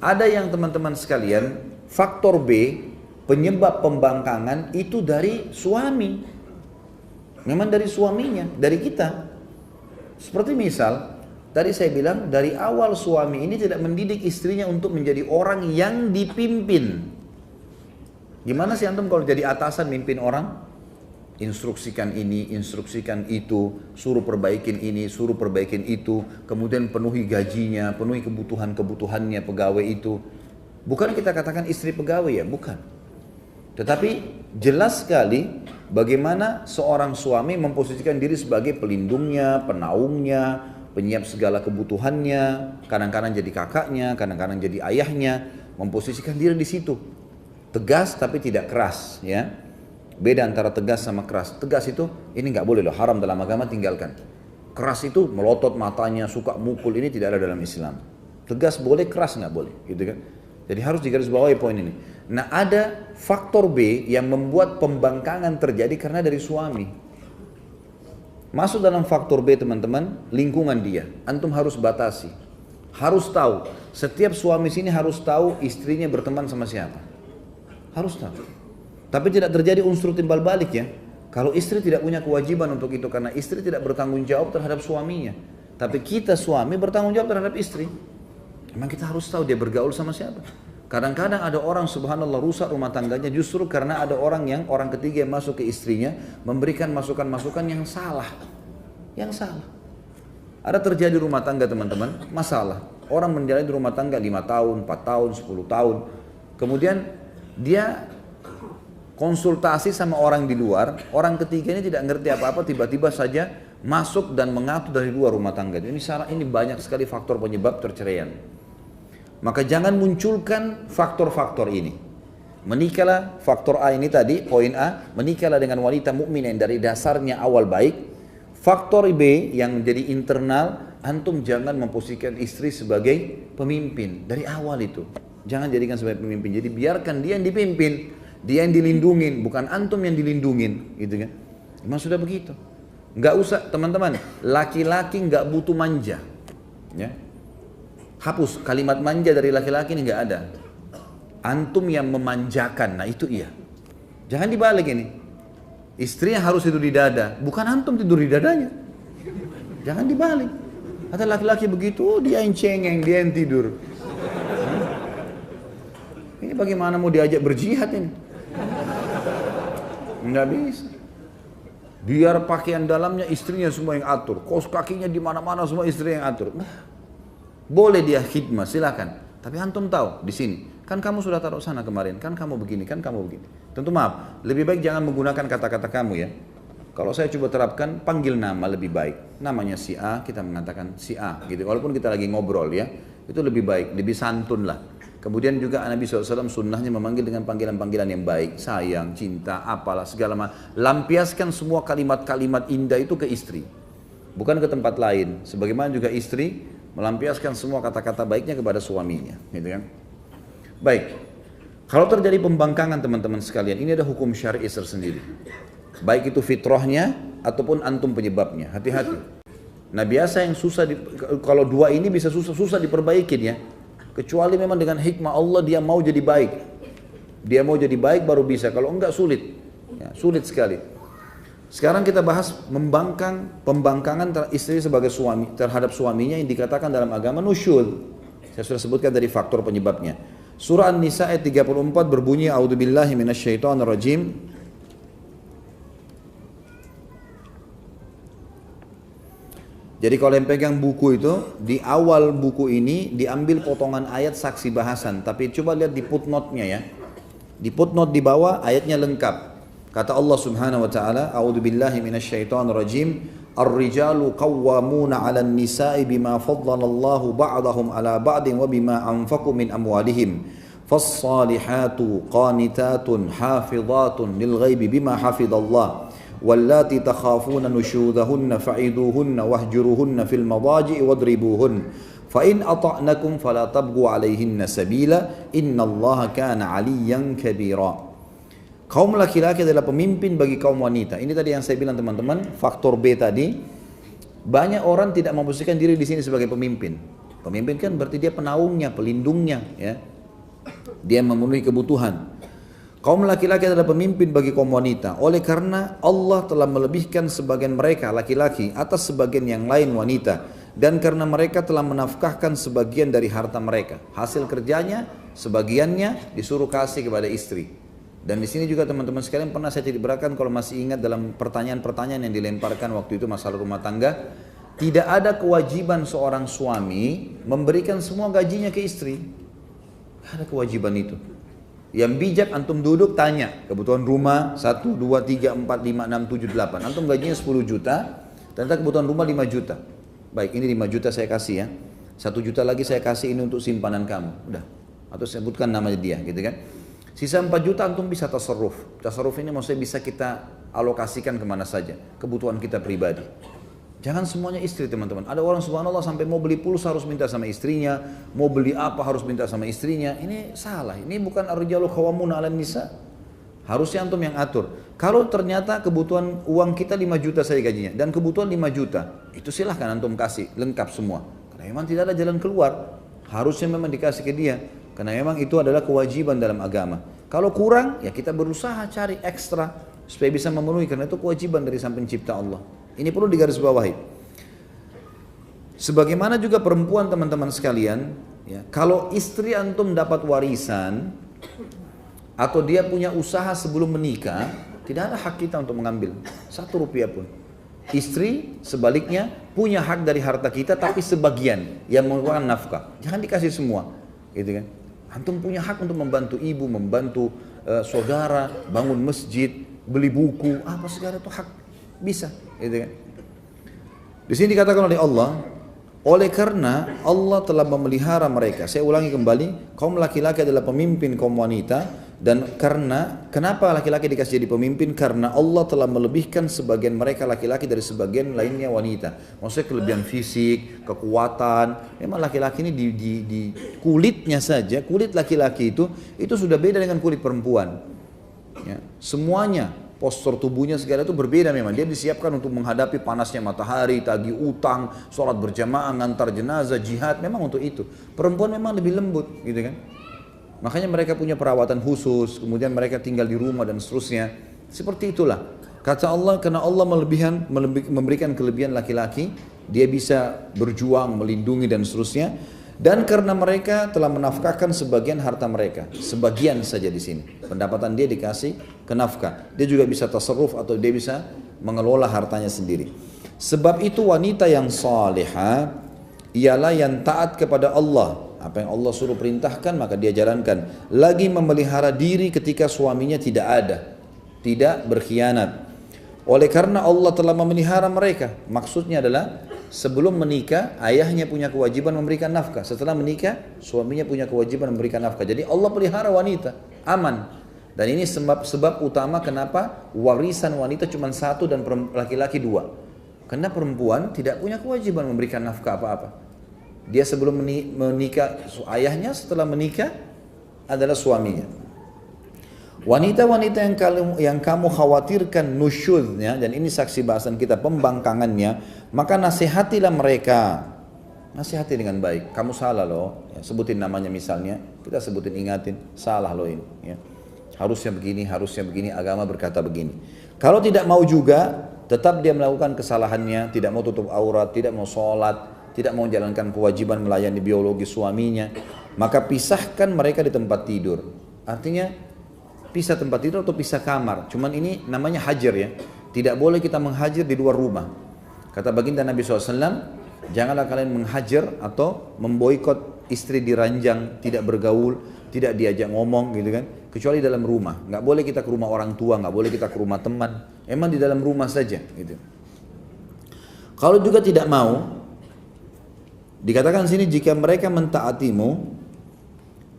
Ada yang teman-teman sekalian, faktor B, penyebab pembangkangan itu dari suami. Memang dari suaminya, dari kita. Seperti misal, tadi saya bilang dari awal suami ini tidak mendidik istrinya untuk menjadi orang yang dipimpin. Gimana sih antum kalau jadi atasan mimpin orang? Instruksikan ini, instruksikan itu, suruh perbaikin ini, suruh perbaikin itu, kemudian penuhi gajinya, penuhi kebutuhan-kebutuhannya pegawai itu. Bukan kita katakan istri pegawai ya, bukan. Tetapi jelas sekali bagaimana seorang suami memposisikan diri sebagai pelindungnya, penaungnya, penyiap segala kebutuhannya, kadang-kadang jadi kakaknya, kadang-kadang jadi ayahnya, memposisikan diri di situ. Tegas tapi tidak keras, ya. Beda antara tegas sama keras. Tegas itu, ini nggak boleh loh, haram dalam agama, tinggalkan. Keras itu melotot matanya, suka mukul, ini tidak ada dalam Islam. Tegas boleh, keras nggak boleh, gitu kan. Jadi harus digarisbawahi poin ini. Nah ada faktor B yang membuat pembangkangan terjadi karena dari suami. Masuk dalam faktor B teman-teman, lingkungan dia. Antum harus batasi. Harus tahu, setiap suami sini harus tahu istrinya berteman sama siapa. Harus tahu. Tapi tidak terjadi unsur timbal balik ya. Kalau istri tidak punya kewajiban untuk itu karena istri tidak bertanggung jawab terhadap suaminya. Tapi kita suami bertanggung jawab terhadap istri. Memang kita harus tahu dia bergaul sama siapa. Kadang-kadang ada orang subhanallah rusak rumah tangganya justru karena ada orang ketiga yang masuk ke istrinya memberikan masukan-masukan yang salah. Yang salah. Ada terjadi rumah tangga teman-teman, masalah. Orang menjalani rumah tangga 5 tahun, 4 tahun, 10 tahun. Kemudian dia konsultasi sama orang di luar, orang ketiga ini tidak ngerti apa-apa, tiba-tiba saja masuk dan mengatur dari luar rumah tangga. Ini banyak sekali faktor penyebab perceraian. Maka jangan munculkan faktor-faktor ini. Menikahlah, faktor A ini tadi, poin A, menikahlah dengan wanita mukmin yang dari dasarnya awal baik. Faktor B yang menjadi internal, antum jangan memposisikan istri sebagai pemimpin dari awal itu. Jangan jadikan sebagai pemimpin. Jadi biarkan dia yang dipimpin. Dia yang dilindungin, bukan antum yang dilindungin, gitu kan? Memang sudah begitu. Nggak usah, teman-teman. Laki-laki nggak butuh manja, ya. Hapus kalimat manja dari laki-laki ini nggak ada. Antum yang memanjakan, nah itu iya. Jangan dibalik ini. Istrinya harus tidur di dada, bukan antum tidur di dadanya. Jangan dibalik. Ada laki-laki begitu, dia yang cengeng, dia yang tidur. Ini bagaimana mau diajak berjihad ini? Nggak bisa. Biar pakaian dalamnya istrinya semua yang atur, kaos kakinya di mana-mana semua istri yang atur. Boleh dia khidmah, silakan. Tapi antum tahu di sini, kan kamu sudah taruh sana kemarin, kan kamu begini, kan kamu begini. Tentu maaf, lebih baik jangan menggunakan kata-kata kamu ya. Kalau saya coba terapkan, panggil nama lebih baik. Namanya si A, kita mengatakan si A gitu. Walaupun kita lagi ngobrol ya, itu lebih baik, lebih santun lah. Kemudian juga Nabi SAW sunnahnya memanggil dengan panggilan-panggilan yang baik. Sayang, cinta, apalah, segala macam. Lampiaskan semua kalimat-kalimat indah itu ke istri. Bukan ke tempat lain. Sebagaimana juga istri melampiaskan semua kata-kata baiknya kepada suaminya. Gitu kan? Baik. Kalau terjadi pembangkangan teman-teman sekalian, ini ada hukum syar'i tersendiri. Baik itu fitrahnya ataupun antum penyebabnya. Hati-hati. Nah biasa yang susah, kalau dua ini bisa susah diperbaikin ya. Kecuali memang dengan hikmah Allah dia mau jadi baik. Dia mau jadi baik baru bisa. Kalau enggak sulit. Ya, sulit sekali. Sekarang kita bahas pembangkangan istri sebagai suami terhadap suaminya yang dikatakan dalam agama nusyud. Saya sudah sebutkan dari faktor penyebabnya. Surah An-Nisa ayat 34 berbunyi, A'udzubillahi minasyaitonirrajim. Jadi kalau yang pegang buku itu, di awal buku ini diambil potongan ayat saksi bahasan. Tapi coba lihat di footnote-nya ya. Di footnote di bawah ayatnya lengkap. Kata Allah Subhanahu wa taala, A'udzubillahi minasyaitonirrajim. Ar-rijalu qawwamuna 'alan nisa'i bima faddalallahu ba'dahum 'ala ba'din wa bima anfaqu min amwalihim. Fas-salihatu qanitatun hafizatun lil ghaibi bima hafidallah. واللاتي تخافون نشوذهن فعظوهن واهجروهن في المضاجع واضربوهن فإن أطعنكم فلا تبغوا عليهن سبيلا إن الله كان عليا كبيرا. Kaum laki-laki adalah pemimpin bagi kaum wanita. Ini tadi yang saya bilang teman-teman, faktor B tadi. Banyak orang tidak memposisikan diri di sini sebagai pemimpin. Pemimpin kan berarti dia penaungnya, pelindungnya, ya. Dia memenuhi kebutuhan. Kaum laki-laki adalah pemimpin bagi kaum wanita. Oleh karena Allah telah melebihkan sebagian mereka laki-laki atas sebagian yang lain wanita, dan karena mereka telah menafkahkan sebagian dari harta mereka. Hasil kerjanya sebagiannya disuruh kasih kepada istri. Dan di sini juga teman-teman sekalian pernah saya titik beratkan kalau masih ingat dalam pertanyaan-pertanyaan yang dilemparkan waktu itu masalah rumah tangga, tidak ada kewajiban seorang suami memberikan semua gajinya ke istri. Tidak ada kewajiban itu. Yang bijak antum duduk tanya kebutuhan rumah 1, 2, 3, 4, 5, 6, 7, 8. Antum gajinya 10 juta, ternyata kebutuhan rumah 5 juta. Baik, ini 5 juta saya kasih ya. 1 juta lagi saya kasih ini untuk simpanan kamu. Udah. Atau sebutkan nama dia gitu kan. Sisa 4 juta antum bisa tasarruf. Tasarruf ini maksudnya bisa kita alokasikan kemana saja. Kebutuhan kita pribadi. Jangan semuanya istri teman-teman. Ada orang subhanallah sampai mau beli pulsa harus minta sama istrinya, mau beli apa harus minta sama istrinya. Ini salah. Ini bukan ar-rijalu qawwamuna 'alan nisa. Harusnya antum yang atur. Kalau ternyata kebutuhan uang kita 5 juta saya gajinya dan kebutuhan 5 juta, itu silahkan antum kasih lengkap semua. Karena memang tidak ada jalan keluar. Harusnya memang dikasih ke dia. Karena memang itu adalah kewajiban dalam agama. Kalau kurang, ya kita berusaha cari ekstra supaya bisa memenuhi, karena itu kewajiban dari sang pencipta Allah. Ini perlu digarisbawahi. Sebagaimana juga perempuan teman-teman sekalian, ya, kalau istri antum dapat warisan atau dia punya usaha sebelum menikah, tidak ada hak kita untuk mengambil 1 rupiah pun. Istri sebaliknya punya hak dari harta kita, tapi sebagian yang merupakan nafkah. Jangan dikasih semua, gitu kan? Antum punya hak untuk membantu ibu, membantu saudara, bangun masjid, beli buku, apa segala itu hak bisa, gitu kan? Di sini dikatakan oleh Allah, oleh karena Allah telah memelihara mereka. Saya ulangi kembali, kaum laki-laki adalah pemimpin kaum wanita, dan kenapa laki-laki dikasih jadi pemimpin? Karena Allah telah melebihkan sebagian mereka laki-laki dari sebagian lainnya wanita. Maksudnya kelebihan fisik, kekuatan. Memang laki-laki ini di kulitnya saja, kulit laki-laki itu sudah beda dengan kulit perempuan. Ya, semuanya, postur tubuhnya segala itu berbeda memang. Dia disiapkan untuk menghadapi panasnya matahari, tagih utang, sholat berjamaah, ngantar jenazah, jihad, memang untuk itu. Perempuan memang lebih lembut, gitu kan. Makanya mereka punya perawatan khusus, kemudian mereka tinggal di rumah dan seterusnya. Seperti itulah. Kata Allah, karena Allah memberikan kelebihan laki-laki, dia bisa berjuang, melindungi dan seterusnya. Dan karena mereka telah menafkahkan sebagian harta mereka, sebagian saja di sini. Pendapatan dia dikasih ke nafkah. Dia juga bisa tasarruf atau dia bisa mengelola hartanya sendiri. Sebab itu wanita yang salihah ialah yang taat kepada Allah. Apa yang Allah suruh perintahkan maka dia jalankan. Lagi memelihara diri ketika suaminya tidak ada, tidak berkhianat. Oleh karena Allah telah memelihara mereka. Maksudnya adalah sebelum menikah ayahnya punya kewajiban memberikan nafkah. Setelah menikah suaminya punya kewajiban memberikan nafkah. Jadi Allah pelihara wanita, aman. Dan ini sebab utama kenapa warisan wanita cuma 1 dan laki-laki 2. Karena perempuan tidak punya kewajiban memberikan nafkah apa-apa. Dia sebelum menikah ayahnya, setelah menikah adalah suaminya. Wanita-wanita yang kamu khawatirkan nusyuznya, dan ini saksi bahasan kita, pembangkangannya, maka nasihatilah mereka. Nasihati dengan baik. Kamu salah loh, ya, sebutin namanya misalnya, kita sebutin, ingatin, salah loh ini. Ya. Harusnya begini, agama berkata begini. Kalau tidak mau juga, tetap dia melakukan kesalahannya, tidak mau tutup aurat, tidak mau sholat, tidak mau menjalankan kewajiban melayani biologi suaminya, maka pisahkan mereka di tempat tidur. Artinya pisah tempat tidur atau pisah kamar. Cuman ini namanya hajar ya. Tidak boleh kita menghajar di luar rumah. Kata baginda Nabi SAW, janganlah kalian menghajar atau memboikot istri di ranjang, tidak bergaul, tidak diajak ngomong gitu kan. Kecuali dalam rumah. Nggak boleh kita ke rumah orang tua, nggak boleh kita ke rumah teman. Emang di dalam rumah saja gitu. Kalau juga tidak mau, dikatakan sini jika mereka mentaatimu,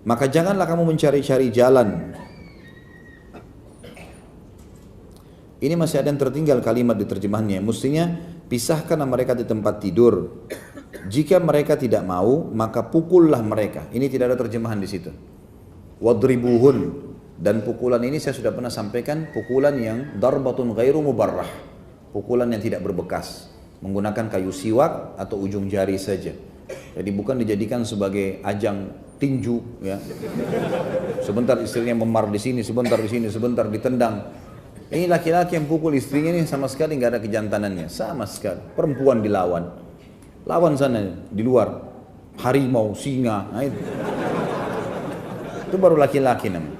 maka janganlah kamu mencari-cari jalan. Ini masih ada yang tertinggal kalimat di terjemahannya. Mestinya pisahkan mereka di tempat tidur. Jika mereka tidak mau, maka pukullah mereka. Ini tidak ada terjemahan di situ. Wadribuhun. Dan pukulan ini saya sudah pernah sampaikan, pukulan yang darbatun ghairu mubarrah. Pukulan yang tidak berbekas. Menggunakan kayu siwak atau ujung jari saja. Jadi bukan dijadikan sebagai ajang tinju ya. Sebentar istrinya memar di sini, sebentar di sini, sebentar ditendang. Ini laki-laki yang pukul istrinya ini sama sekali nggak ada kejantanannya, sama sekali. Perempuan dilawan, lawan sana di luar, harimau, singa, nah itu baru laki-laki namanya.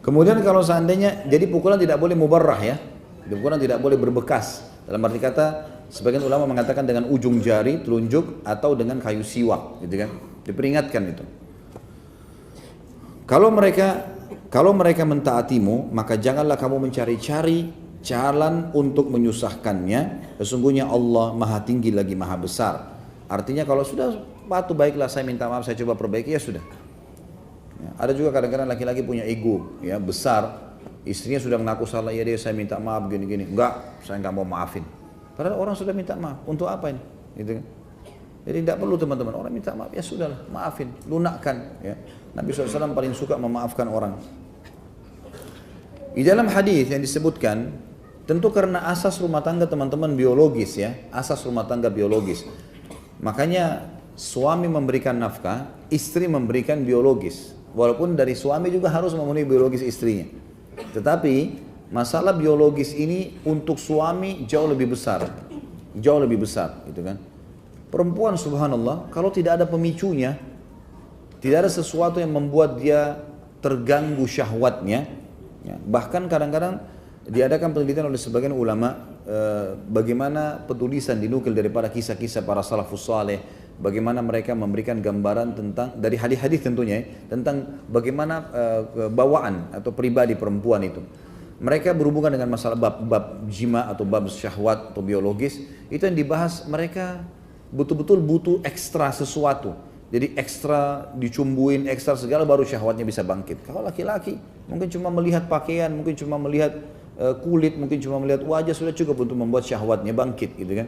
Kemudian kalau seandainya, jadi pukulan tidak boleh mubarrah ya, pukulan tidak boleh berbekas. Dalam arti kata, sebagian ulama mengatakan dengan ujung jari, telunjuk, atau dengan kayu siwak, gitu kan? Diperingatkan itu. Kalau mereka mentaatimu, maka janganlah kamu mencari-cari jalan untuk menyusahkannya. Sesungguhnya Allah maha tinggi lagi maha besar. Artinya kalau sudah patuh baiklah saya minta maaf, saya coba perbaiki, ya sudah. Ya, ada juga kadang-kadang laki-laki punya ego ya besar, istrinya sudah mengaku salah, ya dia saya minta maaf gini-gini, enggak, saya enggak mau maafin. Padahal orang sudah minta maaf, untuk apa ini? Gitu kan? Jadi tidak perlu teman-teman, orang minta maaf, ya sudahlah, maafin, lunakkan. Ya. Nabi SAW paling suka memaafkan orang. Di dalam hadis yang disebutkan, tentu karena asas rumah tangga teman-teman biologis ya, asas rumah tangga biologis. Makanya suami memberikan nafkah, istri memberikan biologis. Walaupun dari suami juga harus memenuhi biologis istrinya. Tetapi masalah biologis ini untuk suami jauh lebih besar. Jauh lebih besar, gitu kan. Perempuan subhanallah, kalau tidak ada pemicunya, tidak ada sesuatu yang membuat dia terganggu syahwatnya, ya, bahkan kadang-kadang diadakan penelitian oleh sebagian ulama bagaimana penulisan dinukil daripada kisah-kisah para salafus saleh, bagaimana mereka memberikan gambaran tentang dari hadis-hadis tentunya tentang bagaimana bawaan atau pribadi perempuan itu. Mereka berhubungan dengan masalah bab jima atau bab syahwat atau biologis, itu yang dibahas mereka betul-betul butuh ekstra sesuatu. Jadi ekstra dicumbuin, ekstra segala baru syahwatnya bisa bangkit. Kalau laki-laki mungkin cuma melihat pakaian, mungkin cuma melihat kulit, mungkin cuma melihat wajah sudah cukup untuk membuat syahwatnya bangkit, gitu kan.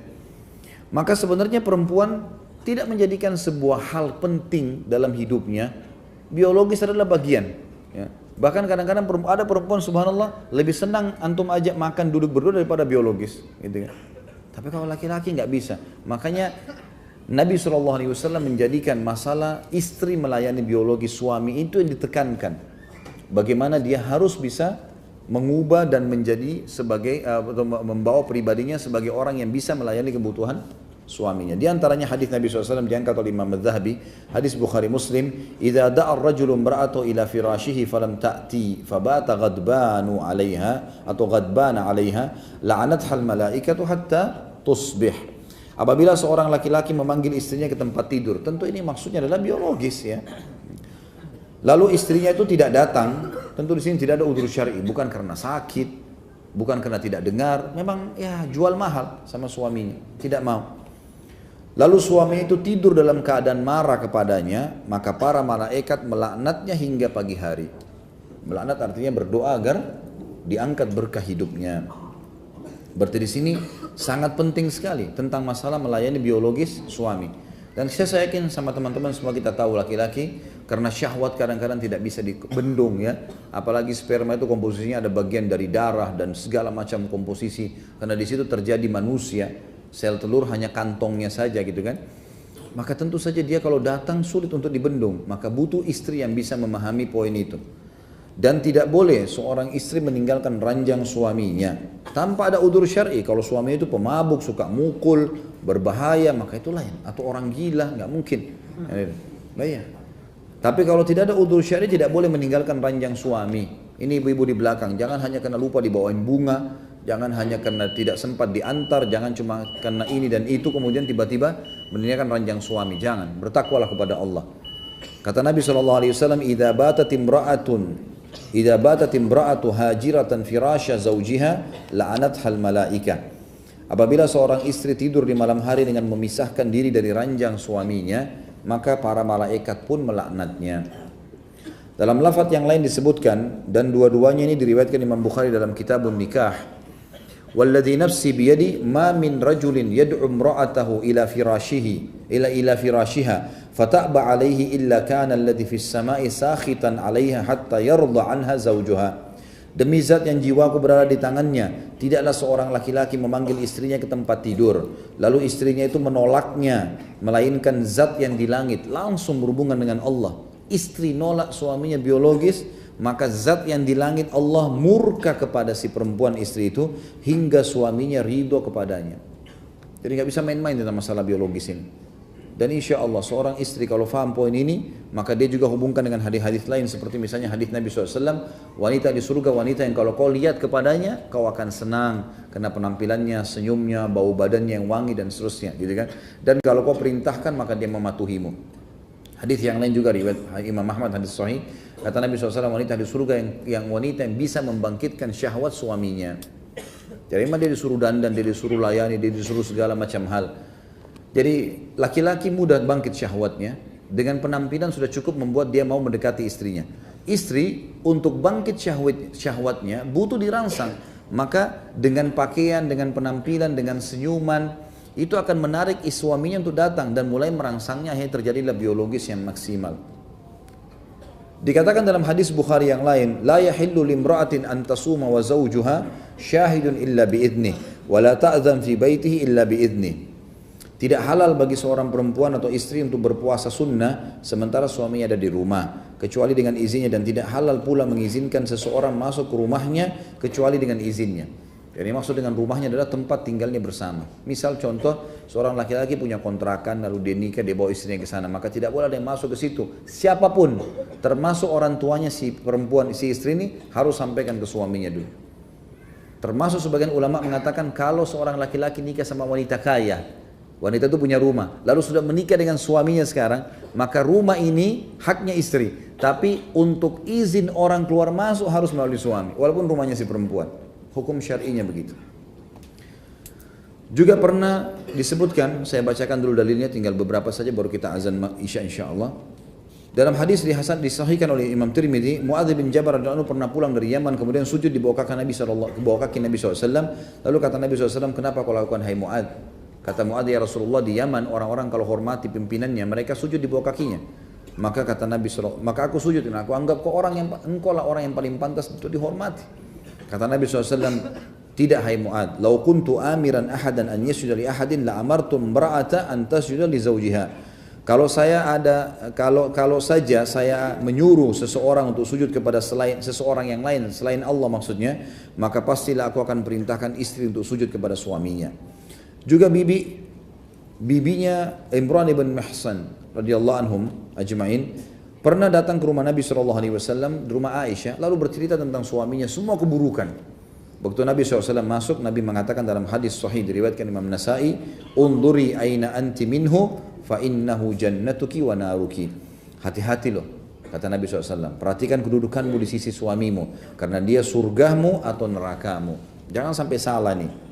Maka sebenarnya perempuan tidak menjadikan sebuah hal penting dalam hidupnya, biologis adalah bagian. Ya. Bahkan kadang-kadang ada perempuan subhanallah lebih senang antum ajak makan duduk berdua daripada biologis, gitu kan. Tapi kalau laki-laki nggak bisa. Makanya Nabi SAW menjadikan masalah istri melayani biologi suami itu yang ditekankan. Bagaimana dia harus bisa mengubah dan menjadi sebagai atau membawa pribadinya sebagai orang yang bisa melayani kebutuhan suaminya. Di antaranya hadis Nabi SAW diangkat oleh Imam Adz-Dzahabi, hadis Bukhari Muslim, "Idza da'a ar-rajulu imra'atahu ila firashihi falam ta'ti fabata ghadbanu 'alayha atau ghadbana 'alayha la'anatha al-malaikatu hatta tusbih." Apabila seorang laki-laki memanggil istrinya ke tempat tidur, tentu ini maksudnya adalah biologis ya. Lalu istrinya itu tidak datang, tentu di sini tidak ada udzur syar'i, bukan karena sakit, bukan karena tidak dengar, memang ya jual mahal sama suaminya, tidak mau. Lalu suami itu tidur dalam keadaan marah kepadanya, maka para malaikat melaknatnya hingga pagi hari. Melaknat artinya berdoa agar diangkat berkah hidupnya. Berarti di sini sangat penting sekali tentang masalah melayani biologis suami. Dan saya yakin sama teman-teman semua kita tahu laki-laki, karena syahwat kadang-kadang tidak bisa dibendung ya. Apalagi sperma itu komposisinya ada bagian dari darah dan segala macam komposisi. Karena di situ terjadi manusia, sel telur hanya kantongnya saja gitu kan. Maka tentu saja dia kalau datang sulit untuk dibendung. Maka butuh istri yang bisa memahami poin itu. Dan tidak boleh seorang istri meninggalkan ranjang suaminya tanpa ada udzur syar'i. Kalau suami itu pemabuk, suka mukul, berbahaya, maka itu lain. Atau orang gila, nggak mungkin. Bahaya. Tapi kalau tidak ada udzur syar'i tidak boleh meninggalkan ranjang suami. Ini ibu-ibu di belakang, jangan hanya karena lupa dibawain bunga, jangan hanya karena tidak sempat diantar, jangan cuma karena ini dan itu kemudian tiba-tiba meninggalkan ranjang suami. Jangan, bertakwalah kepada Allah. Kata Nabi SAW, idza batat imra'atu hajiratan firasya zawjiha la'anathal malaika. Apabila seorang istri tidur di malam hari dengan memisahkan diri dari ranjang suaminya, maka para malaikat pun melaknatnya. Dalam lafaz yang lain disebutkan, dan dua-duanya ini diriwayatkan Imam Bukhari dalam Kitabun Nikah, walladzi nafsi biyadi ma min rajulin yad'u imra'atahu ila firashiha fata'ba alaihi illa kana alladhi fis sama'i sakhitan 'alaiha hatta yarda 'anha zawjuha. Demi zat yang jiwaku berada di tangannya, tidaklah seorang laki-laki memanggil istrinya ke tempat tidur lalu istrinya itu menolaknya, melainkan zat yang di langit langsung berhubungan dengan Allah. Istri nolak suaminya biologis, maka zat yang di langit Allah murka kepada si perempuan istri itu hingga suaminya ridho kepadanya. Jadi nggak bisa main-main tentang masalah biologis ini. Dan insya Allah seorang istri kalau faham poin ini, maka dia juga hubungkan dengan hadis-hadis lain seperti misalnya hadis Nabi SAW, wanita di surga wanita yang kalau kau lihat kepadanya kau akan senang karena penampilannya, senyumnya, bau badannya yang wangi dan seterusnya, gitu kan. Dan kalau kau perintahkan maka dia mematuhimu. Hadis yang lain juga riwayat Imam Ahmad, hadis sahih, kata Nabi SAW, wanita di surga yang wanita yang bisa membangkitkan syahwat suaminya. Jadi memang dia disuruh dandan, dia disuruh layani, dia disuruh segala macam hal. Jadi laki-laki mudah bangkit syahwatnya, dengan penampilan sudah cukup membuat dia mau mendekati istrinya. Istri untuk bangkit syahwatnya butuh dirangsang, maka dengan pakaian, dengan penampilan, dengan senyuman, itu akan menarik suaminya untuk datang dan mulai merangsangnya, akhirnya terjadilah biologis yang maksimal. Dikatakan dalam hadis Bukhari yang lain, la yahillu limra'atin an tasuma wa zawjuha syahidun illa biidnih wa la ta'zan fi baitihi illa biidnih. Tidak halal bagi seorang perempuan atau istri untuk berpuasa sunnah sementara suaminya ada di rumah kecuali dengan izinnya, dan tidak halal pula mengizinkan seseorang masuk ke rumahnya kecuali dengan izinnya. Jadi maksud dengan rumahnya adalah tempat tinggalnya bersama. Misal contoh, seorang laki-laki punya kontrakan lalu dia nikah, dia bawa istrinya ke sana, maka tidak boleh ada yang masuk ke situ. Siapapun, termasuk orang tuanya si perempuan, si istri ini harus sampaikan ke suaminya dulu. Termasuk sebagian ulama mengatakan kalau seorang laki-laki nikah sama wanita kaya, wanita itu punya rumah, lalu sudah menikah dengan suaminya sekarang, maka rumah ini haknya istri. Tapi untuk izin orang keluar masuk harus melalui suami, walaupun rumahnya si perempuan. Hukum syar'inya begitu. Juga pernah disebutkan, saya bacakan dulu dalilnya, tinggal beberapa saja baru kita azan isya insyaallah. Dalam hadis disahihkan oleh Imam Tirmidzi, Muadz bin Jabal radhiyallahu anhu pernah pulang dari Yaman, kemudian sujud di bawah kaki Nabi SAW. Lalu kata Nabi SAW, kenapa kau lakukan hai Muadz? Kata Muadz, ya Rasulullah, di Yaman orang-orang kalau hormati pimpinannya mereka sujud di bawah kakinya. Maka kata Nabi SAW, maka aku sujud, dan aku anggap engkau lah orang yang paling pantas untuk dihormati. Kata Nabi SAW, tidak hai Mu'ad, lau kuntu amiran ahadan an yasjuda li ahadin la amartu imra'ata an tasjuda li zawjiha. Kalau saja saya menyuruh seseorang untuk sujud kepada seseorang yang lain selain Allah maksudnya, maka pastilah aku akan perintahkan istri untuk sujud kepada suaminya. Juga bibinya Imran ibn Mahsan radhiyallahu anhum ajma'in pernah datang ke rumah Nabi SAW, di rumah Aisyah, lalu bercerita tentang suaminya, semua keburukan. Waktu Nabi SAW masuk, Nabi mengatakan dalam hadis sahih diriwayatkan Imam Nasai, unduri aina anti minhu, fa innahu jannatuki wa naruki. Hati-hati loh, kata Nabi SAW, perhatikan kedudukanmu di sisi suamimu, karena dia surgamu atau nerakamu. Jangan sampai salah nih.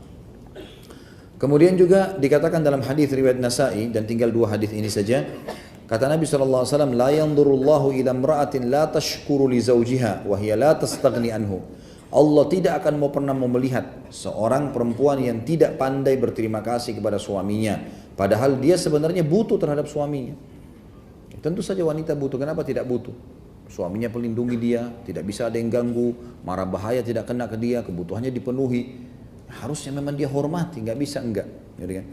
Kemudian juga dikatakan dalam hadis riwayat Nasai, dan tinggal dua hadis ini saja. Kata Nabi SAW, la yanzurullahu ila imra'atin la tashkuru li zawjiha wa hiya la tastaghni anhu. Allah tidak akan pernah melihat seorang perempuan yang tidak pandai berterima kasih kepada suaminya, padahal dia sebenarnya butuh terhadap suaminya. Tentu saja wanita butuh, kenapa tidak butuh? Suaminya pelindungi dia, tidak bisa ada yang ganggu, mara bahaya tidak kena ke dia, kebutuhannya dipenuhi. Harusnya memang dia hormati, nggak bisa enggak. Jadi kan?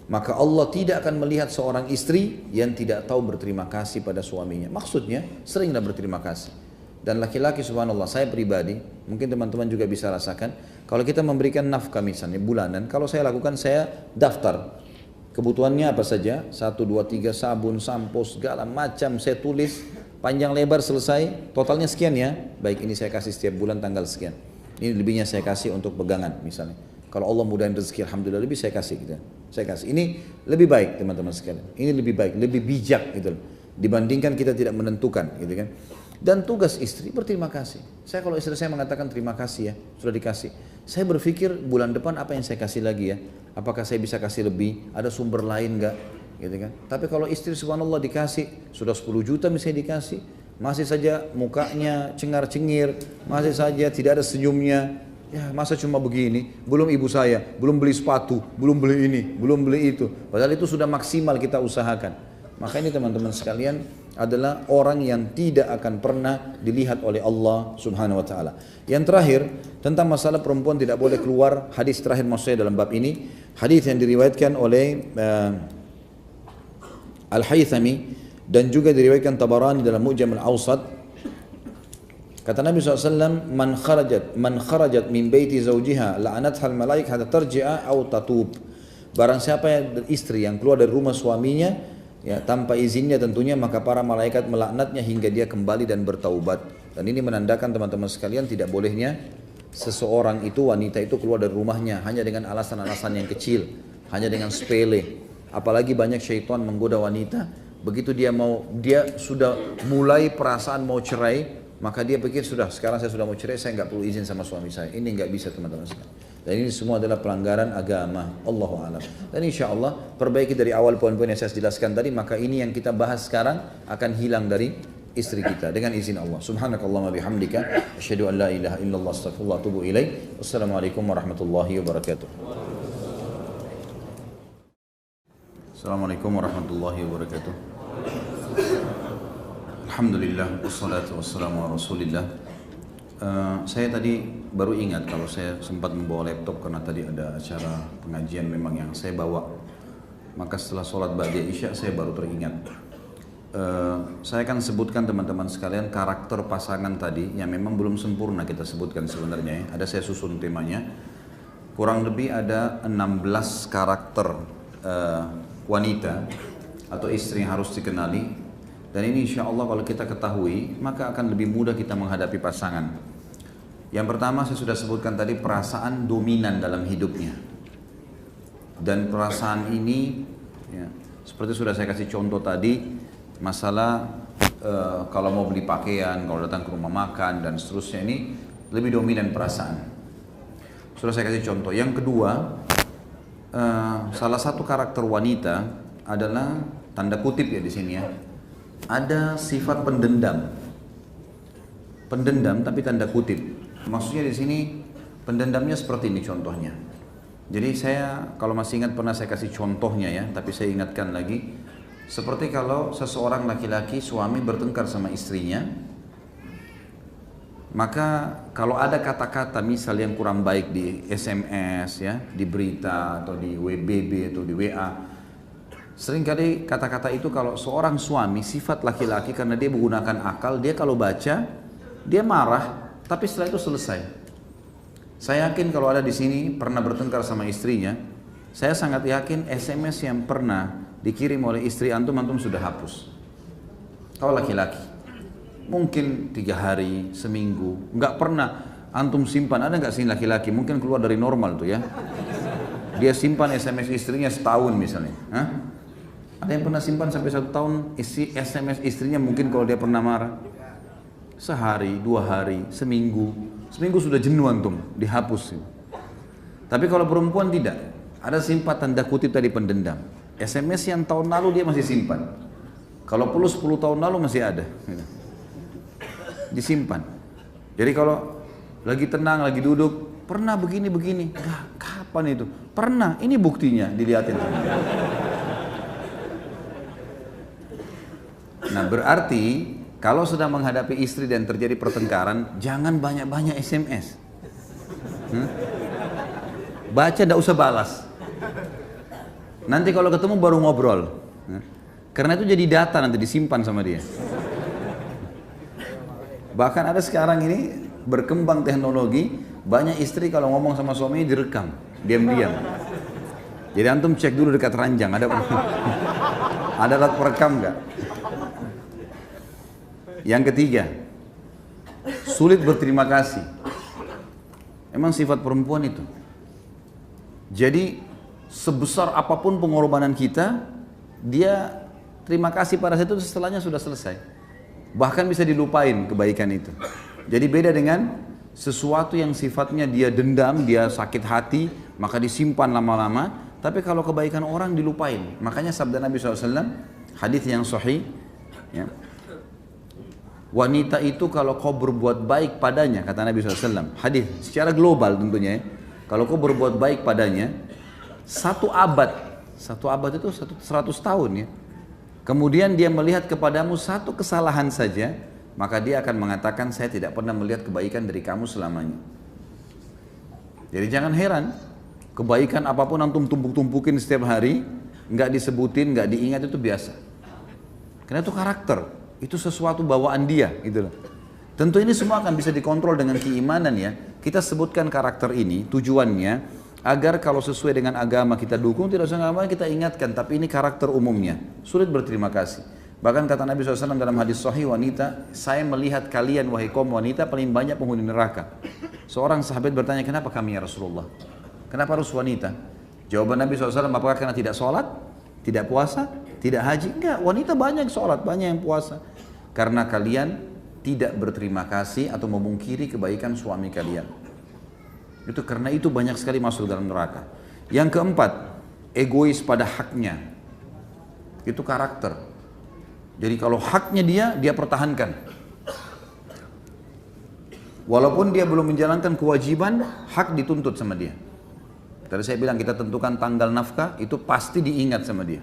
Maka Allah tidak akan melihat seorang istri yang tidak tahu berterima kasih pada suaminya. Maksudnya seringlah berterima kasih. Dan laki-laki subhanallah, saya pribadi, mungkin teman-teman juga bisa rasakan, kalau kita memberikan nafkah misalnya bulanan, kalau saya lakukan saya daftar. Kebutuhannya apa saja? 1, 2, 3 sabun, sampo, segala macam saya tulis, panjang lebar selesai, totalnya sekian ya. Baik, ini saya kasih setiap bulan tanggal sekian. Ini lebihnya saya kasih untuk pegangan misalnya. Kalau Allah mudahin rezeki, alhamdulillah lebih saya kasih gitu. Saya kasih. Ini lebih baik teman-teman sekalian. Ini lebih baik, lebih bijak gitu. Dibandingkan kita tidak menentukan gitu kan. Dan tugas istri berterima kasih. Saya kalau istri saya mengatakan terima kasih ya, sudah dikasih. Saya berpikir bulan depan apa yang saya kasih lagi ya? Apakah saya bisa kasih lebih? Ada sumber lain enggak? Gitu kan. Tapi kalau istri subhanallah dikasih, sudah 10 juta misalnya dikasih, masih saja mukanya cengar-cengir, masih saja tidak ada senyumnya. Ya masa cuma begini, belum ibu saya, belum beli sepatu, belum beli ini, belum beli itu. Padahal itu sudah maksimal kita usahakan. Maka ini teman-teman sekalian adalah orang yang tidak akan pernah dilihat oleh Allah subhanahu wa ta'ala. Yang terakhir, tentang masalah perempuan tidak boleh keluar, hadis terakhir maksud saya dalam bab ini, hadis yang diriwayatkan oleh Al-Haythami dan juga diriwayatkan Tabarani dalam Mu'jam al-Awsat. Kata Nabi SAW, man kharajat min baiti zawjiha la'anatha al-malaik hatta tarji'a aw tatub. Barang siapa yang istri yang keluar dari rumah suaminya ya tanpa izinnya tentunya, maka para malaikat melaknatnya hingga dia kembali dan bertaubat. Dan ini menandakan teman-teman sekalian tidak bolehnya seseorang itu, wanita itu keluar dari rumahnya hanya dengan alasan-alasan yang kecil, hanya dengan sepele. Apalagi banyak syaitan menggoda wanita, begitu dia sudah mulai perasaan mau cerai, maka dia pikir sudah, sekarang saya sudah mau cerai, saya nggak perlu izin sama suami saya. Ini nggak bisa teman-teman sekalian. Dan ini semua adalah pelanggaran agama. Allahu a'lam. Dan insya Allah perbaiki dari awal poin-poin yang saya jelaskan tadi, maka ini yang kita bahas sekarang akan hilang dari istri kita dengan izin Allah. Subhanakallahumma bihamdika asyhadu an la ilaha illallah astaghfirullah wa atubu ilaik. Wassalamualaikum warahmatullahi wabarakatuh. Assalamualaikum warahmatullahi wabarakatuh. Alhamdulillah wassalatu wassalamu ala Rasulillah. Saya tadi baru ingat kalau saya sempat membawa laptop karena tadi ada acara pengajian memang yang saya bawa. Maka setelah sholat ba'da isya saya baru teringat. Saya akan sebutkan teman-teman sekalian karakter pasangan tadi yang memang belum sempurna kita sebutkan sebenarnya ya. Ada saya susun temanya. Kurang lebih ada 16 karakter wanita atau istri yang harus dikenali. Dan ini insya Allah kalau kita ketahui, maka akan lebih mudah kita menghadapi pasangan. Yang pertama saya sudah sebutkan tadi, perasaan dominan dalam hidupnya. Dan perasaan ini, ya, seperti sudah saya kasih contoh tadi, masalah kalau mau beli pakaian, kalau datang ke rumah makan, dan seterusnya, ini lebih dominan perasaan. Sudah saya kasih contoh. Yang kedua, salah satu karakter wanita adalah, tanda kutip ya di sini ya, ada sifat pendendam. Pendendam tapi tanda kutip. Maksudnya di sini pendendamnya seperti ini contohnya. Jadi saya kalau masih ingat pernah saya kasih contohnya ya, tapi saya ingatkan lagi. Seperti kalau seseorang laki-laki suami bertengkar sama istrinya, maka kalau ada kata-kata misal yang kurang baik di SMS ya, di berita atau di WBB atau di WA, seringkali kata-kata itu kalau seorang suami, sifat laki-laki karena dia menggunakan akal, dia kalau baca, dia marah, tapi setelah itu selesai. Saya yakin kalau ada di sini pernah bertengkar sama istrinya, saya sangat yakin SMS yang pernah dikirim oleh istri antum sudah hapus. Kalau laki-laki, mungkin 3 hari, seminggu, nggak pernah antum simpan. Ada nggak sih laki-laki, mungkin keluar dari normal tuh ya, dia simpan SMS istrinya setahun misalnya. Hah? Ada yang pernah simpan sampai 1 tahun isi SMS istrinya, mungkin kalau dia pernah marah. Sehari, 2 hari, seminggu sudah jenuh antum, dihapus. Tapi kalau perempuan tidak, ada simpan tanda kutip tadi pendendam. SMS yang tahun lalu dia masih simpan. Kalau perlu 10 tahun lalu masih ada. Disimpan. Jadi kalau lagi tenang, lagi duduk, pernah begini-begini. Kapan itu? Pernah, ini buktinya, dilihatin. Nah berarti kalau sudah menghadapi istri dan terjadi pertengkaran, jangan banyak-banyak SMS. Baca, tidak usah balas. Nanti kalau ketemu baru ngobrol. Karena itu jadi data nanti disimpan sama dia. Bahkan ada sekarang ini berkembang teknologi, banyak istri kalau ngomong sama suaminya direkam, diam-diam. Jadi antum cek dulu dekat ranjang, ada ada alat perekam nggak? Yang ketiga, sulit berterima kasih. Emang sifat perempuan itu. Jadi sebesar apapun pengorbanan kita, dia terima kasih pada saat itu, setelahnya sudah selesai. Bahkan bisa dilupain kebaikan itu. Jadi beda dengan sesuatu yang sifatnya dia dendam, dia sakit hati, maka disimpan lama-lama. Tapi kalau kebaikan orang dilupain. Makanya sabda Nabi SAW, hadis yang sahih, ya, wanita itu kalau kau berbuat baik padanya, kata Nabi SAW, hadis secara global tentunya ya, kalau kau berbuat baik padanya, satu abad itu 100 tahun ya, kemudian dia melihat kepadamu satu kesalahan saja, maka dia akan mengatakan, saya tidak pernah melihat kebaikan dari kamu selamanya. Jadi jangan heran, kebaikan apapun antum tumpuk-tumpukin setiap hari, nggak disebutin, nggak diingat, itu biasa. Karena itu karakter. Itu sesuatu bawaan dia gitu loh. Tentu ini semua akan bisa dikontrol dengan keimanan ya. Kita sebutkan karakter ini tujuannya agar kalau sesuai dengan agama kita dukung, tidak sesuai dengan agama kita ingatkan, tapi ini karakter umumnya. Sulit berterima kasih. Bahkan kata Nabi SAW dalam hadis sahih, wanita, saya melihat kalian wahai kaum wanita paling banyak penghuni neraka. Seorang sahabat bertanya, kenapa kami ya Rasulullah? Kenapa harus wanita? Jawaban Nabi SAW, apakah karena tidak sholat, tidak puasa, tidak haji? Enggak, wanita banyak sholat, banyak yang puasa. Karena kalian tidak berterima kasih atau memungkiri kebaikan suami kalian. Itu karena itu banyak sekali masuk dalam neraka. Yang keempat, egois pada haknya. Itu karakter. Jadi kalau haknya dia pertahankan. Walaupun dia belum menjalankan kewajiban, hak dituntut sama dia. Tadi saya bilang kita tentukan tanggal nafkah, itu pasti diingat sama dia.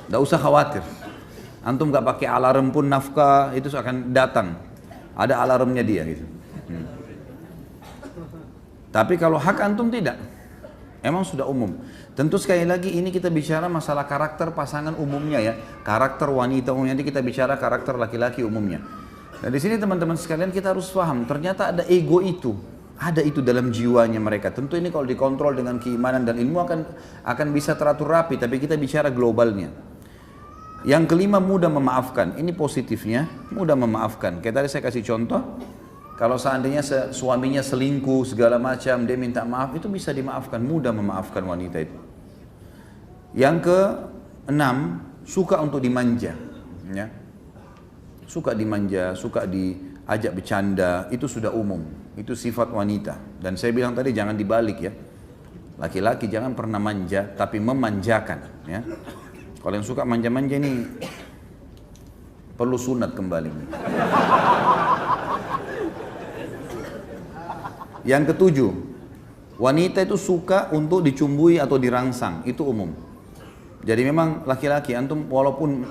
Nggak usah khawatir. Antum nggak pakai alarm pun nafkah itu akan datang. Ada alarmnya dia gitu. Tapi kalau hak antum tidak, emang sudah umum. Tentu sekali lagi ini kita bicara masalah karakter pasangan umumnya ya, karakter wanita umumnya. Nanti kita bicara karakter laki-laki umumnya. Nah di sini teman-teman sekalian kita harus paham, ternyata ada ego itu. Ada itu dalam jiwanya mereka. Tentu ini kalau dikontrol dengan keimanan dan ilmu akan bisa teratur rapi. Tapi kita bicara globalnya. Yang kelima, mudah memaafkan. Ini positifnya, mudah memaafkan. Kayak tadi saya kasih contoh, kalau seandainya suaminya selingkuh segala macam, dia minta maaf, itu bisa dimaafkan. Mudah memaafkan wanita itu. Yang keenam, suka untuk dimanja. Ya. Suka dimanja, suka diajak bercanda, itu sudah umum. Itu sifat wanita. Dan saya bilang tadi jangan dibalik ya. Laki-laki jangan pernah manja, tapi memanjakan. Ya. Kalau yang suka manja-manja ini perlu sunat kembali. Yang ketujuh, wanita itu suka untuk dicumbui atau dirangsang, itu umum. Jadi memang laki-laki, antum walaupun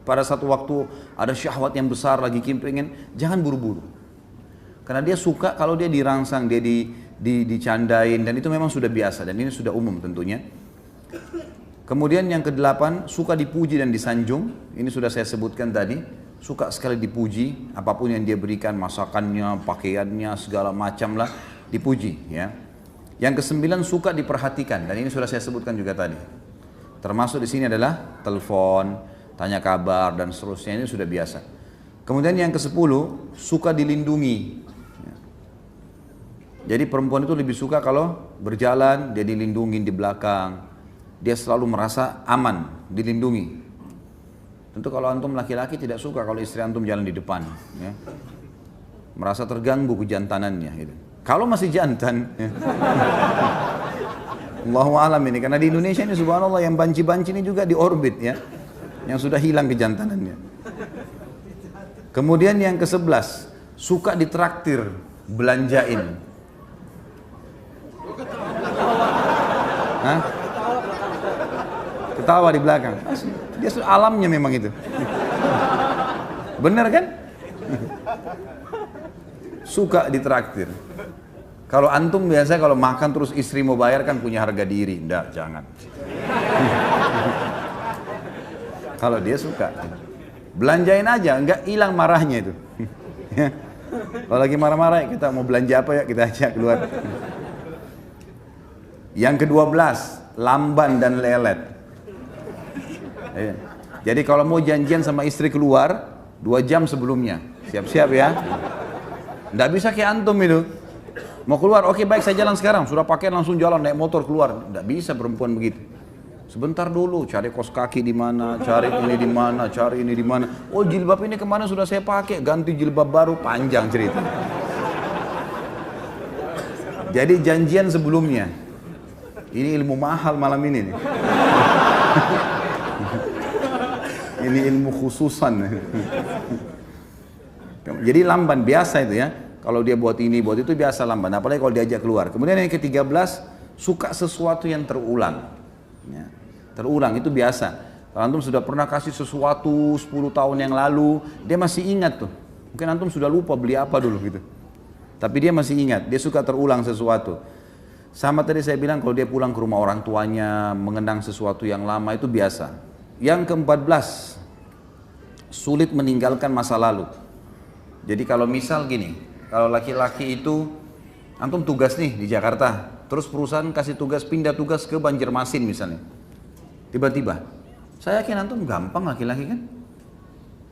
pada satu waktu ada syahwat yang besar lagi pengen, jangan buru-buru. Karena dia suka kalau dia dirangsang, dia dicandain, dan itu memang sudah biasa, dan ini sudah umum tentunya. Kemudian yang kedelapan, suka dipuji dan disanjung. Ini sudah saya sebutkan tadi. Suka sekali dipuji, apapun yang dia berikan, masakannya, pakaiannya, segala macam lah, dipuji. Ya. Yang kesembilan, suka diperhatikan. Dan ini sudah saya sebutkan juga tadi. Termasuk di sini adalah telepon, tanya kabar, dan seterusnya. Ini sudah biasa. Kemudian yang kesepuluh, suka dilindungi. Ya. Jadi perempuan itu lebih suka kalau berjalan, dia dilindungi di belakang. Dia selalu merasa aman, dilindungi. Tentu kalau antum laki-laki tidak suka kalau istri antum jalan di depan, ya. Merasa terganggu kejantanannya. Gitu. Kalau masih jantan, ya. Allahu alam ini, karena di Indonesia ini subhanallah yang banci-banci ini juga di orbit ya, yang sudah hilang kejantanannya. Kemudian yang ke-11, suka ditraktir, belanjain. Hah? Ketawa di belakang. Dia alamnya memang itu. Benar kan? Suka ditraktir. Kalau antum biasa kalau makan terus istri mau bayar kan punya harga diri. Nggak, jangan. Kalau dia suka. Belanjain aja, nggak hilang marahnya itu. Kalau lagi marah-marah kita mau belanja apa ya kita ajak keluar. Yang ke-12, lamban dan lelet. Jadi kalau mau janjian sama istri keluar, 2 jam sebelumnya. Siap-siap ya. Nggak bisa kayak antum itu. Mau keluar, oke baik saya jalan sekarang. Sudah pakaian langsung jalan, naik motor keluar. Nggak bisa perempuan begitu. Sebentar dulu, cari kos kaki di mana, cari ini di mana, cari ini di mana. Oh jilbab ini kemana sudah saya pakai, ganti jilbab baru, panjang cerita. Jadi janjian sebelumnya. Ini ilmu mahal malam ini nih. Ini ilmu khususan. Jadi lamban biasa itu ya. Kalau dia buat ini, buat itu biasa lamban. Apalagi kalau diajak keluar. Kemudian yang ke-13, suka sesuatu yang terulang. Ya. Terulang itu biasa. Kalau antum sudah pernah kasih sesuatu 10 tahun yang lalu, dia masih ingat tuh. Mungkin antum sudah lupa beli apa dulu gitu. Tapi dia masih ingat, dia suka terulang sesuatu. Sama tadi saya bilang kalau dia pulang ke rumah orang tuanya, mengenang sesuatu yang lama itu biasa. Yang ke-14, sulit meninggalkan masa lalu. Jadi kalau misal gini, kalau laki-laki itu, antum tugas nih di Jakarta, terus perusahaan kasih tugas, pindah tugas ke Banjarmasin misalnya. Tiba-tiba, saya yakin antum gampang laki-laki kan?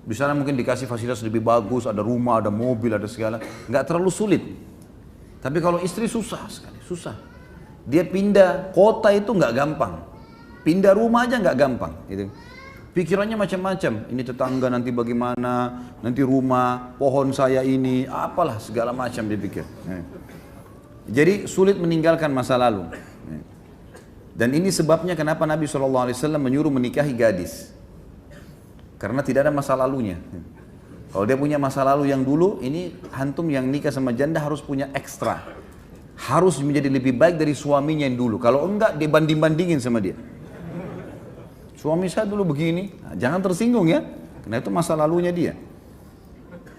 Di sana mungkin dikasih fasilitas lebih bagus, ada rumah, ada mobil, ada segala. Nggak terlalu sulit. Tapi kalau istri susah sekali, susah. Dia pindah kota itu nggak gampang. Pindah rumah aja nggak gampang. Gitu. Pikirannya macam-macam. Ini tetangga nanti bagaimana, nanti rumah, pohon saya ini, apalah segala macam dia pikir. Jadi sulit meninggalkan masa lalu. Dan ini sebabnya kenapa Nabi SAW menyuruh menikahi gadis. Karena tidak ada masa lalunya. Kalau dia punya masa lalu yang dulu, ini antum yang nikah sama janda harus punya ekstra. Harus menjadi lebih baik dari suaminya yang dulu. Kalau enggak, dia banding-bandingin sama dia. Suami saya dulu begini, nah, jangan tersinggung ya. Karena itu masa lalunya dia.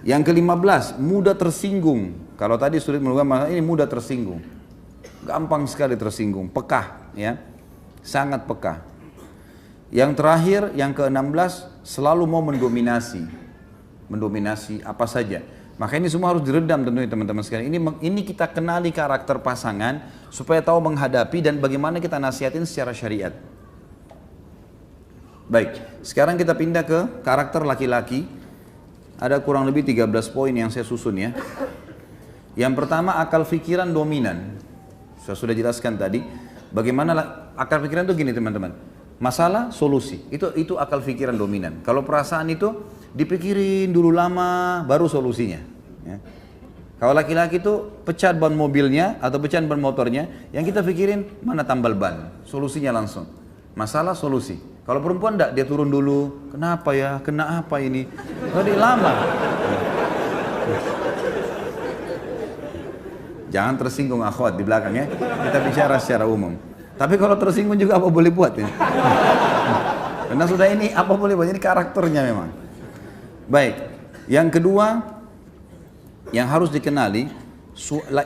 Yang ke-15, mudah tersinggung. Kalau tadi sulit melupakan masalah, ini mudah tersinggung. Gampang sekali tersinggung, pekah ya. Sangat pekah. Yang terakhir, yang ke-16, selalu mau mendominasi. Mendominasi apa saja. Maka ini semua harus diredam tentunya teman-teman sekalian. Ini kita kenali karakter pasangan supaya tahu menghadapi dan bagaimana kita nasihatin secara syariat. Baik, sekarang kita pindah ke karakter laki-laki. Ada kurang lebih 13 poin yang saya susun ya. Yang pertama, akal pikiran dominan. Saya sudah jelaskan tadi. Bagaimana akal pikiran itu gini teman-teman. Masalah, solusi. Itu akal pikiran dominan. Kalau perasaan itu dipikirin dulu lama, baru solusinya. Ya. Kalau laki-laki itu pecat ban mobilnya atau pecat ban motornya, yang kita pikirin mana tambal ban, solusinya langsung. Masalah, solusi. Kalau perempuan enggak, dia turun dulu. Kenapa ya? Kena apa ini? Tadi lama. Jangan tersinggung akhwat di belakang ya. Kita bicara secara umum. Tapi kalau tersinggung juga apa boleh buat ya? Karena sudah ini apa boleh buat, ini karakternya memang. Baik, yang kedua yang harus dikenali,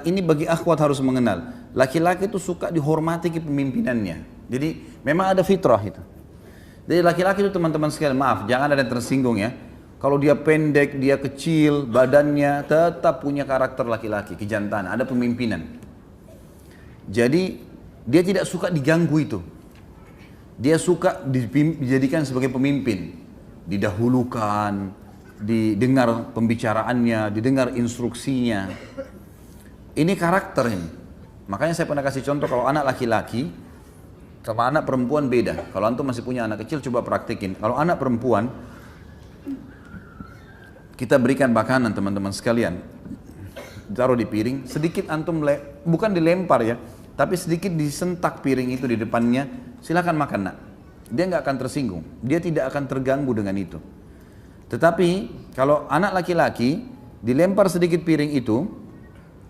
ini bagi akhwat harus mengenal. Laki-laki itu suka dihormati kepemimpinannya. Jadi memang ada fitrah itu. Jadi laki-laki itu teman-teman sekalian, maaf, jangan ada yang tersinggung ya. Kalau dia pendek, dia kecil, badannya tetap punya karakter laki-laki, kejantanan, ada pemimpinan. Jadi dia tidak suka diganggu itu. Dia suka dijadikan sebagai pemimpin, didahulukan, didengar pembicaraannya, didengar instruksinya. Ini karakter ini. Makanya saya pernah kasih contoh kalau anak laki-laki sama anak perempuan beda. Kalau antum masih punya anak kecil coba praktikin. Kalau anak perempuan kita berikan makanan teman-teman sekalian, taruh di piring, sedikit antum bukan dilempar ya, tapi sedikit disentak piring itu di depannya, silakan makan nak. Dia nggak akan tersinggung, dia tidak akan terganggu dengan itu. Tetapi kalau anak laki-laki dilempar sedikit piring itu,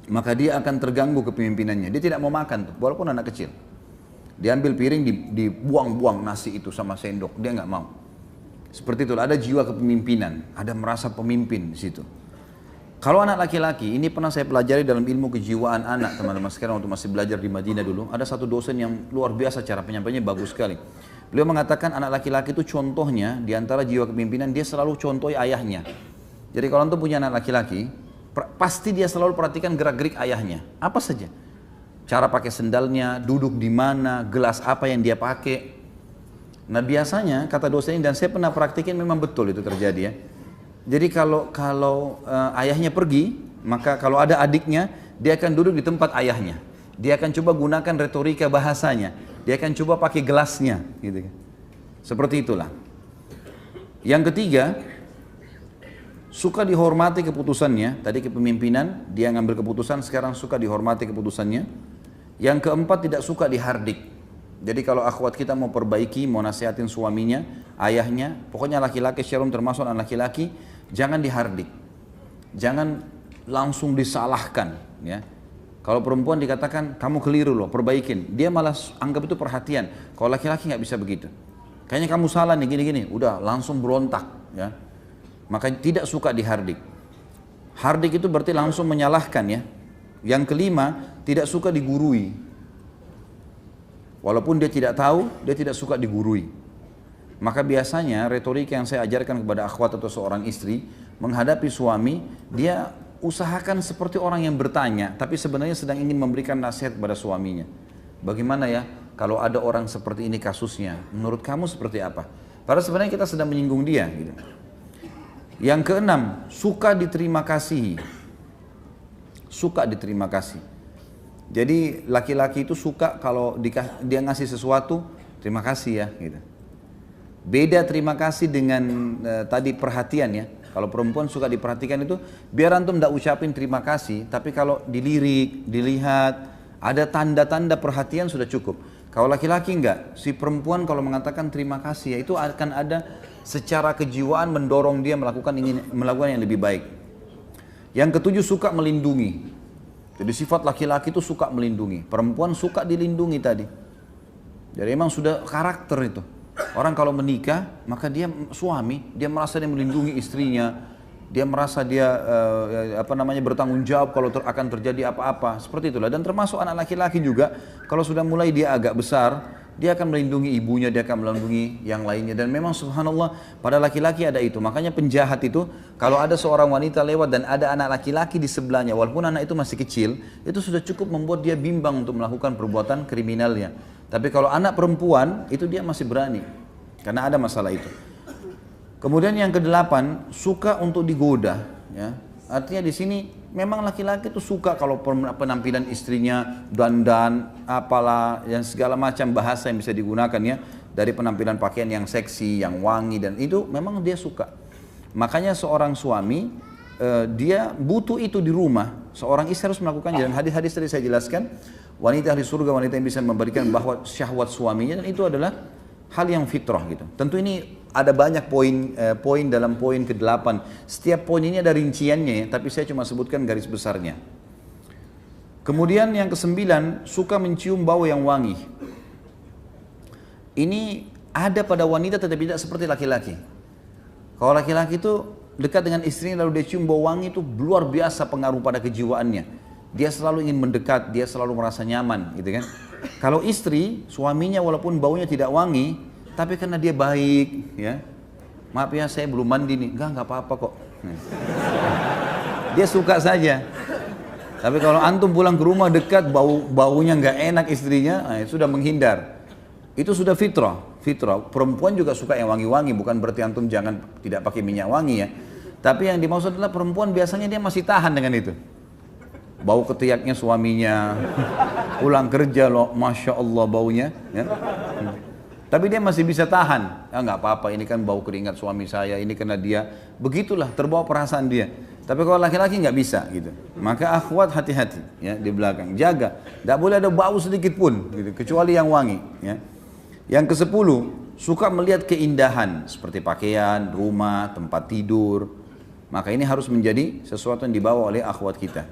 maka dia akan terganggu kepemimpinannya. Dia tidak mau makan tuh, walaupun anak kecil. Diambil piring, dibuang-buang nasi itu sama sendok, dia nggak mau. Seperti itu, ada jiwa kepemimpinan, ada merasa pemimpin di situ. Kalau anak laki-laki, ini pernah saya pelajari dalam ilmu kejiwaan anak, teman-teman sekarang waktu masih belajar di Madinah dulu, ada satu dosen yang luar biasa cara penyampaiannya bagus sekali. Beliau mengatakan anak laki-laki itu contohnya, di antara jiwa kepemimpinan, dia selalu contohi ayahnya. Jadi kalau antum punya anak laki-laki, pasti dia selalu perhatikan gerak-gerik ayahnya, apa saja. cara pakai sendalnya, duduk di mana, gelas apa yang dia pakai. Nah biasanya kata dosen ini, dan saya pernah praktikin, memang betul itu terjadi ya. Jadi kalau ayahnya pergi, maka kalau ada adiknya, dia akan duduk di tempat ayahnya. Dia akan coba gunakan retorika bahasanya. Dia akan coba pakai gelasnya, gitu kan. Seperti itulah. Yang ketiga, suka dihormati keputusannya. Tadi kepemimpinan, dia ngambil keputusan, sekarang suka dihormati keputusannya. Yang keempat, tidak suka dihardik. Jadi kalau akhwat kita mau perbaiki, mau nasihatin suaminya, ayahnya, pokoknya laki-laki secara termasuk anak laki-laki, jangan dihardik. Jangan langsung disalahkan, ya. Kalau perempuan dikatakan, kamu keliru loh, perbaikin. Dia malah anggap itu perhatian. Kalau laki-laki nggak bisa begitu. Kayaknya kamu salah nih, gini-gini. Udah, langsung berontak, ya. Maka tidak suka dihardik. Hardik itu berarti langsung menyalahkan, ya. Yang kelima, tidak suka digurui. Walaupun dia tidak tahu, dia tidak suka digurui. Maka biasanya retorika yang saya ajarkan kepada akhwat atau seorang istri, menghadapi suami, dia usahakan seperti orang yang bertanya, tapi sebenarnya sedang ingin memberikan nasihat kepada suaminya. Bagaimana ya, kalau ada orang seperti ini kasusnya, menurut kamu seperti apa? Padahal sebenarnya kita sedang menyinggung dia. Gitu. Yang keenam, suka diterima kasih. Suka diterima kasih. Jadi laki-laki itu suka kalau dia ngasih sesuatu, terima kasih ya. Gitu. Beda terima kasih dengan tadi perhatian ya. Kalau perempuan suka diperhatikan itu, biar antum tidak ucapin terima kasih, tapi kalau dilirik, dilihat, ada tanda-tanda perhatian sudah cukup. Kalau laki-laki enggak, si perempuan kalau mengatakan terima kasih ya, itu akan ada secara kejiwaan mendorong dia melakukan yang lebih baik. Yang ketujuh, suka melindungi. Jadi sifat laki-laki itu suka melindungi, perempuan suka dilindungi tadi. Jadi memang sudah karakter itu. Orang kalau menikah, maka dia suami, dia merasa dia melindungi istrinya, dia merasa dia bertanggung jawab kalau akan terjadi apa-apa, seperti itulah. Dan termasuk anak laki-laki juga, kalau sudah mulai dia agak besar, dia akan melindungi ibunya, dia akan melindungi yang lainnya. Dan memang subhanallah pada laki-laki ada itu. Makanya penjahat itu, kalau ada seorang wanita lewat dan ada anak laki-laki di sebelahnya, walaupun anak itu masih kecil, itu sudah cukup membuat dia bimbang untuk melakukan perbuatan kriminalnya. Tapi kalau anak perempuan, itu dia masih berani. Karena ada masalah itu. Kemudian yang kedelapan, suka untuk digoda. Ya. Artinya di sini memang laki-laki itu suka kalau penampilan istrinya dandan, apalah, yang segala macam bahasa yang bisa digunakan ya. Dari penampilan pakaian yang seksi, yang wangi, dan itu memang dia suka. Makanya seorang suami, dia butuh itu di rumah. Seorang istri harus melakukannya. Dan hadis-hadis tadi saya jelaskan, wanita ahli surga, wanita yang bisa memberikan bahwa syahwat suaminya, dan itu adalah hal yang fitrah gitu. Tentu ini ada banyak poin dalam poin ke-8. Setiap poin ini ada rinciannya ya, tapi saya cuma sebutkan garis besarnya. Kemudian yang ke-9, suka mencium bau yang wangi. Ini ada pada wanita tetapi tidak seperti laki-laki. Kalau laki-laki itu dekat dengan istrinya lalu dia cium bau wangi, itu luar biasa pengaruh pada kejiwaannya. Dia selalu ingin mendekat, dia selalu merasa nyaman gitu kan. Kalau istri, suaminya walaupun baunya tidak wangi, tapi karena dia baik, ya, maaf ya saya belum mandi nih, enggak apa-apa kok. Dia suka saja. Tapi kalau antum pulang ke rumah dekat baunya nggak enak istrinya, sudah menghindar. Itu sudah fitrah. Perempuan juga suka yang wangi-wangi, bukan berarti antum jangan tidak pakai minyak wangi ya. Tapi yang dimaksud adalah perempuan biasanya dia masih tahan dengan itu. Bau ketiaknya suaminya, pulang kerja loh, masya Allah baunya. Ya. Tapi dia masih bisa tahan. Ya nggak apa-apa, ini kan bau keringat suami saya, ini karena dia. Begitulah terbawa perasaan dia. Tapi kalau laki-laki nggak bisa gitu. Maka akhwat hati-hati ya di belakang, jaga. Nggak boleh ada bau sedikit pun, gitu, kecuali yang wangi. Ya. Yang ke-10, suka melihat keindahan seperti pakaian, rumah, tempat tidur. Maka ini harus menjadi sesuatu yang dibawa oleh akhwat kita.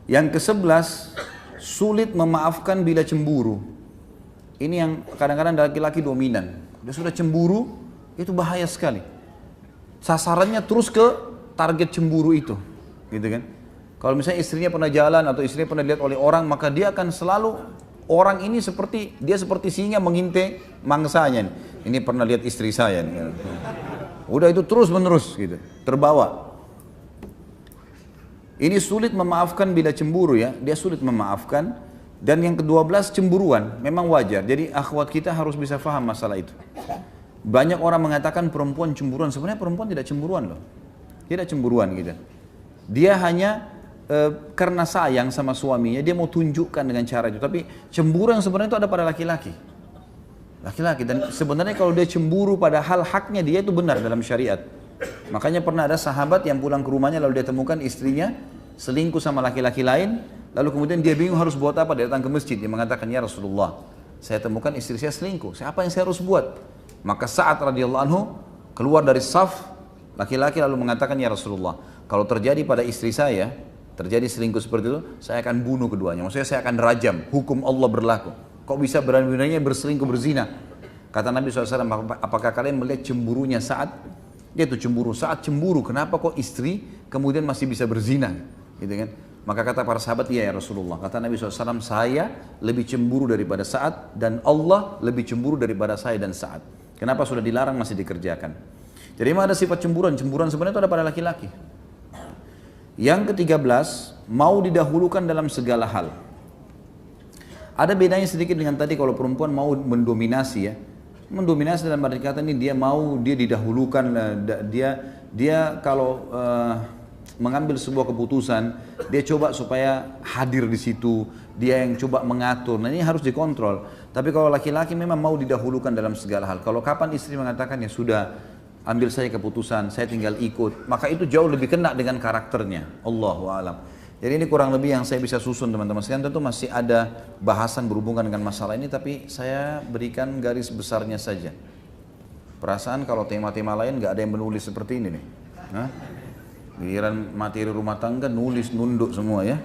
Yang ke-11, sulit memaafkan bila cemburu. Ini yang kadang-kadang laki-laki dominan. Dia sudah cemburu, itu bahaya sekali. Sasarannya terus ke target cemburu itu, gitu kan? Kalau misalnya istrinya pernah jalan atau istrinya pernah dilihat oleh orang, maka dia akan selalu orang ini seperti singa mengintai mangsanya. Ini pernah lihat istri saya nih. Udah itu terus menerus gitu, terbawa. Ini sulit memaafkan bila cemburu ya, dia sulit memaafkan. Dan yang ke-12 cemburuan, memang wajar. Jadi akhwat kita harus bisa faham masalah itu. Banyak orang mengatakan perempuan cemburuan, sebenarnya perempuan tidak cemburuan loh. Tidak cemburuan gitu. Dia hanya karena sayang sama suaminya, dia mau tunjukkan dengan cara itu. Tapi cemburu yang sebenarnya itu ada pada laki-laki. Laki-laki, dan sebenarnya kalau dia cemburu pada hal haknya dia itu benar dalam syariat. Makanya pernah ada sahabat yang pulang ke rumahnya lalu dia temukan istrinya selingkuh sama laki-laki lain. Lalu kemudian dia bingung harus buat apa, dia datang ke masjid, dia mengatakan, ya Rasulullah, saya temukan istri saya selingkuh, apa yang saya harus buat? Maka Sa'ad radhiyallahu anhu keluar dari saf laki-laki lalu mengatakan, ya Rasulullah, kalau terjadi pada istri saya, terjadi selingkuh seperti itu, saya akan bunuh keduanya, maksudnya saya akan rajam, hukum Allah berlaku. Kok bisa berani-beraninya berselingkuh berzina? Kata Nabi SAW, apakah kalian melihat cemburunya Sa'ad? Dia tuh cemburu, Sa'ad cemburu, kenapa kok istri kemudian masih bisa berzina? Gitu kan? Maka kata para sahabat, iya ya Rasulullah. Kata Nabi SAW, saya lebih cemburu daripada Sa'ad dan Allah lebih cemburu daripada saya dan Sa'ad. Kenapa sudah dilarang masih dikerjakan? Jadi memang ada sifat cemburuan. Cemburuan sebenarnya itu ada pada laki-laki. Yang ke-13, mau didahulukan dalam segala hal. Ada bedanya sedikit dengan tadi kalau perempuan mau mendominasi ya. Mendominasi dalam arti kata ini dia mau dia didahulukan, dia kalau mengambil sebuah keputusan, dia coba supaya hadir di situ, dia yang coba mengatur. Nah ini harus dikontrol. Tapi kalau laki-laki memang mau didahulukan dalam segala hal. Kalau kapan istri mengatakan ya sudah, ambil saya keputusan, saya tinggal ikut, maka itu jauh lebih kena dengan karakternya. Allahu a'lam. Jadi ini kurang lebih yang saya bisa susun teman-teman sekalian. Tentu masih ada bahasan berhubungan dengan masalah ini, tapi saya berikan garis besarnya saja. Perasaan kalau tema-tema lain nggak ada yang menulis seperti ini nih. Hah? Giliran materi rumah tangga nulis nunduk semua ya.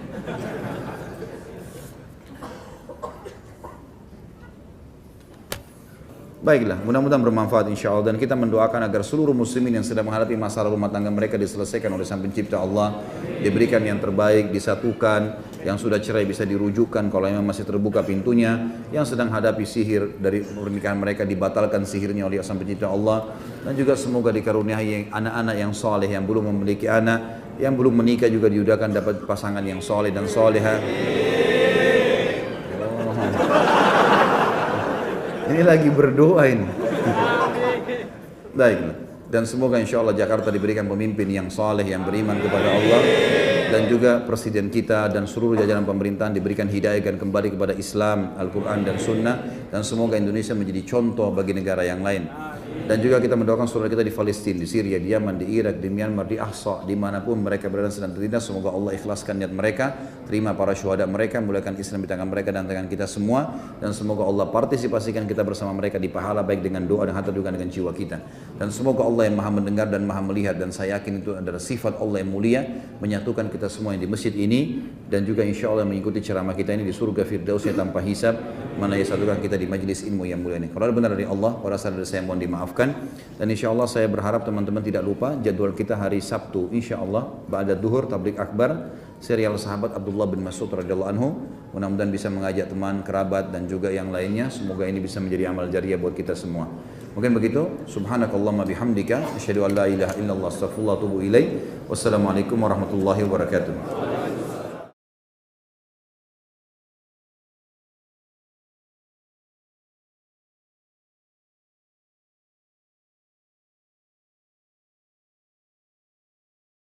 Baiklah, mudah-mudahan bermanfaat insya Allah, dan kita mendoakan agar seluruh muslimin yang sedang menghadapi masalah rumah tangga mereka diselesaikan oleh Sang Pencipta Allah, diberikan yang terbaik, disatukan, yang sudah cerai bisa dirujukkan kalau memang masih terbuka pintunya, yang sedang hadapi sihir dari pernikahan mereka dibatalkan sihirnya oleh Sang Pencipta Allah, dan juga semoga dikaruniai anak-anak yang soleh, yang belum memiliki anak, yang belum menikah juga diudahkan dapat pasangan yang soleh dan soleha. Ini lagi berdoa ini. Baiklah. Dan semoga insya Allah Jakarta diberikan pemimpin yang saleh, yang beriman kepada Allah, dan juga presiden kita dan seluruh jajaran pemerintahan diberikan hidayah dan kembali kepada Islam, Al-Quran dan Sunnah, dan semoga Indonesia menjadi contoh bagi negara yang lain. Dan juga kita mendoakan saudara kita di Palestina, di Syria, di Yaman, di Irak, di Myanmar, di Ahsa, dimanapun mereka berada sedang tertindas, semoga Allah ikhlaskan niat mereka, terima para syuhada mereka, muliakan Islam di tangan mereka dan tangan kita semua, dan semoga Allah partisipasikan kita bersama mereka di pahala baik dengan doa dan harta juga dengan jiwa kita. Dan semoga Allah yang maha mendengar dan maha melihat, dan saya yakin itu adalah sifat Allah yang mulia, menyatukan kita semua yang di masjid ini, dan juga insya Allah mengikuti ceramah kita ini di surga Firdausnya tanpa hisab, mana ya satukan kita di majlis ilmu yang mulia ini. Kalau ada benar dari Allah, kalau salah dari saya mohon dimaafkan. Dan insya Allah saya berharap teman-teman tidak lupa jadwal kita hari Sabtu insya Allah ba'da duhur tablik akbar serial sahabat Abdullah bin Mas'ud radhiyallahu anhu. Mudah-mudahan bisa mengajak teman, kerabat dan juga yang lainnya. Semoga ini bisa menjadi amal jariah buat kita semua. Mungkin begitu. Subhanakallahumma bihamdika asyhadu an la ilaha illallah astaghfirullah wa atubu ilaik. Wassalamualaikum warahmatullahi wabarakatuh.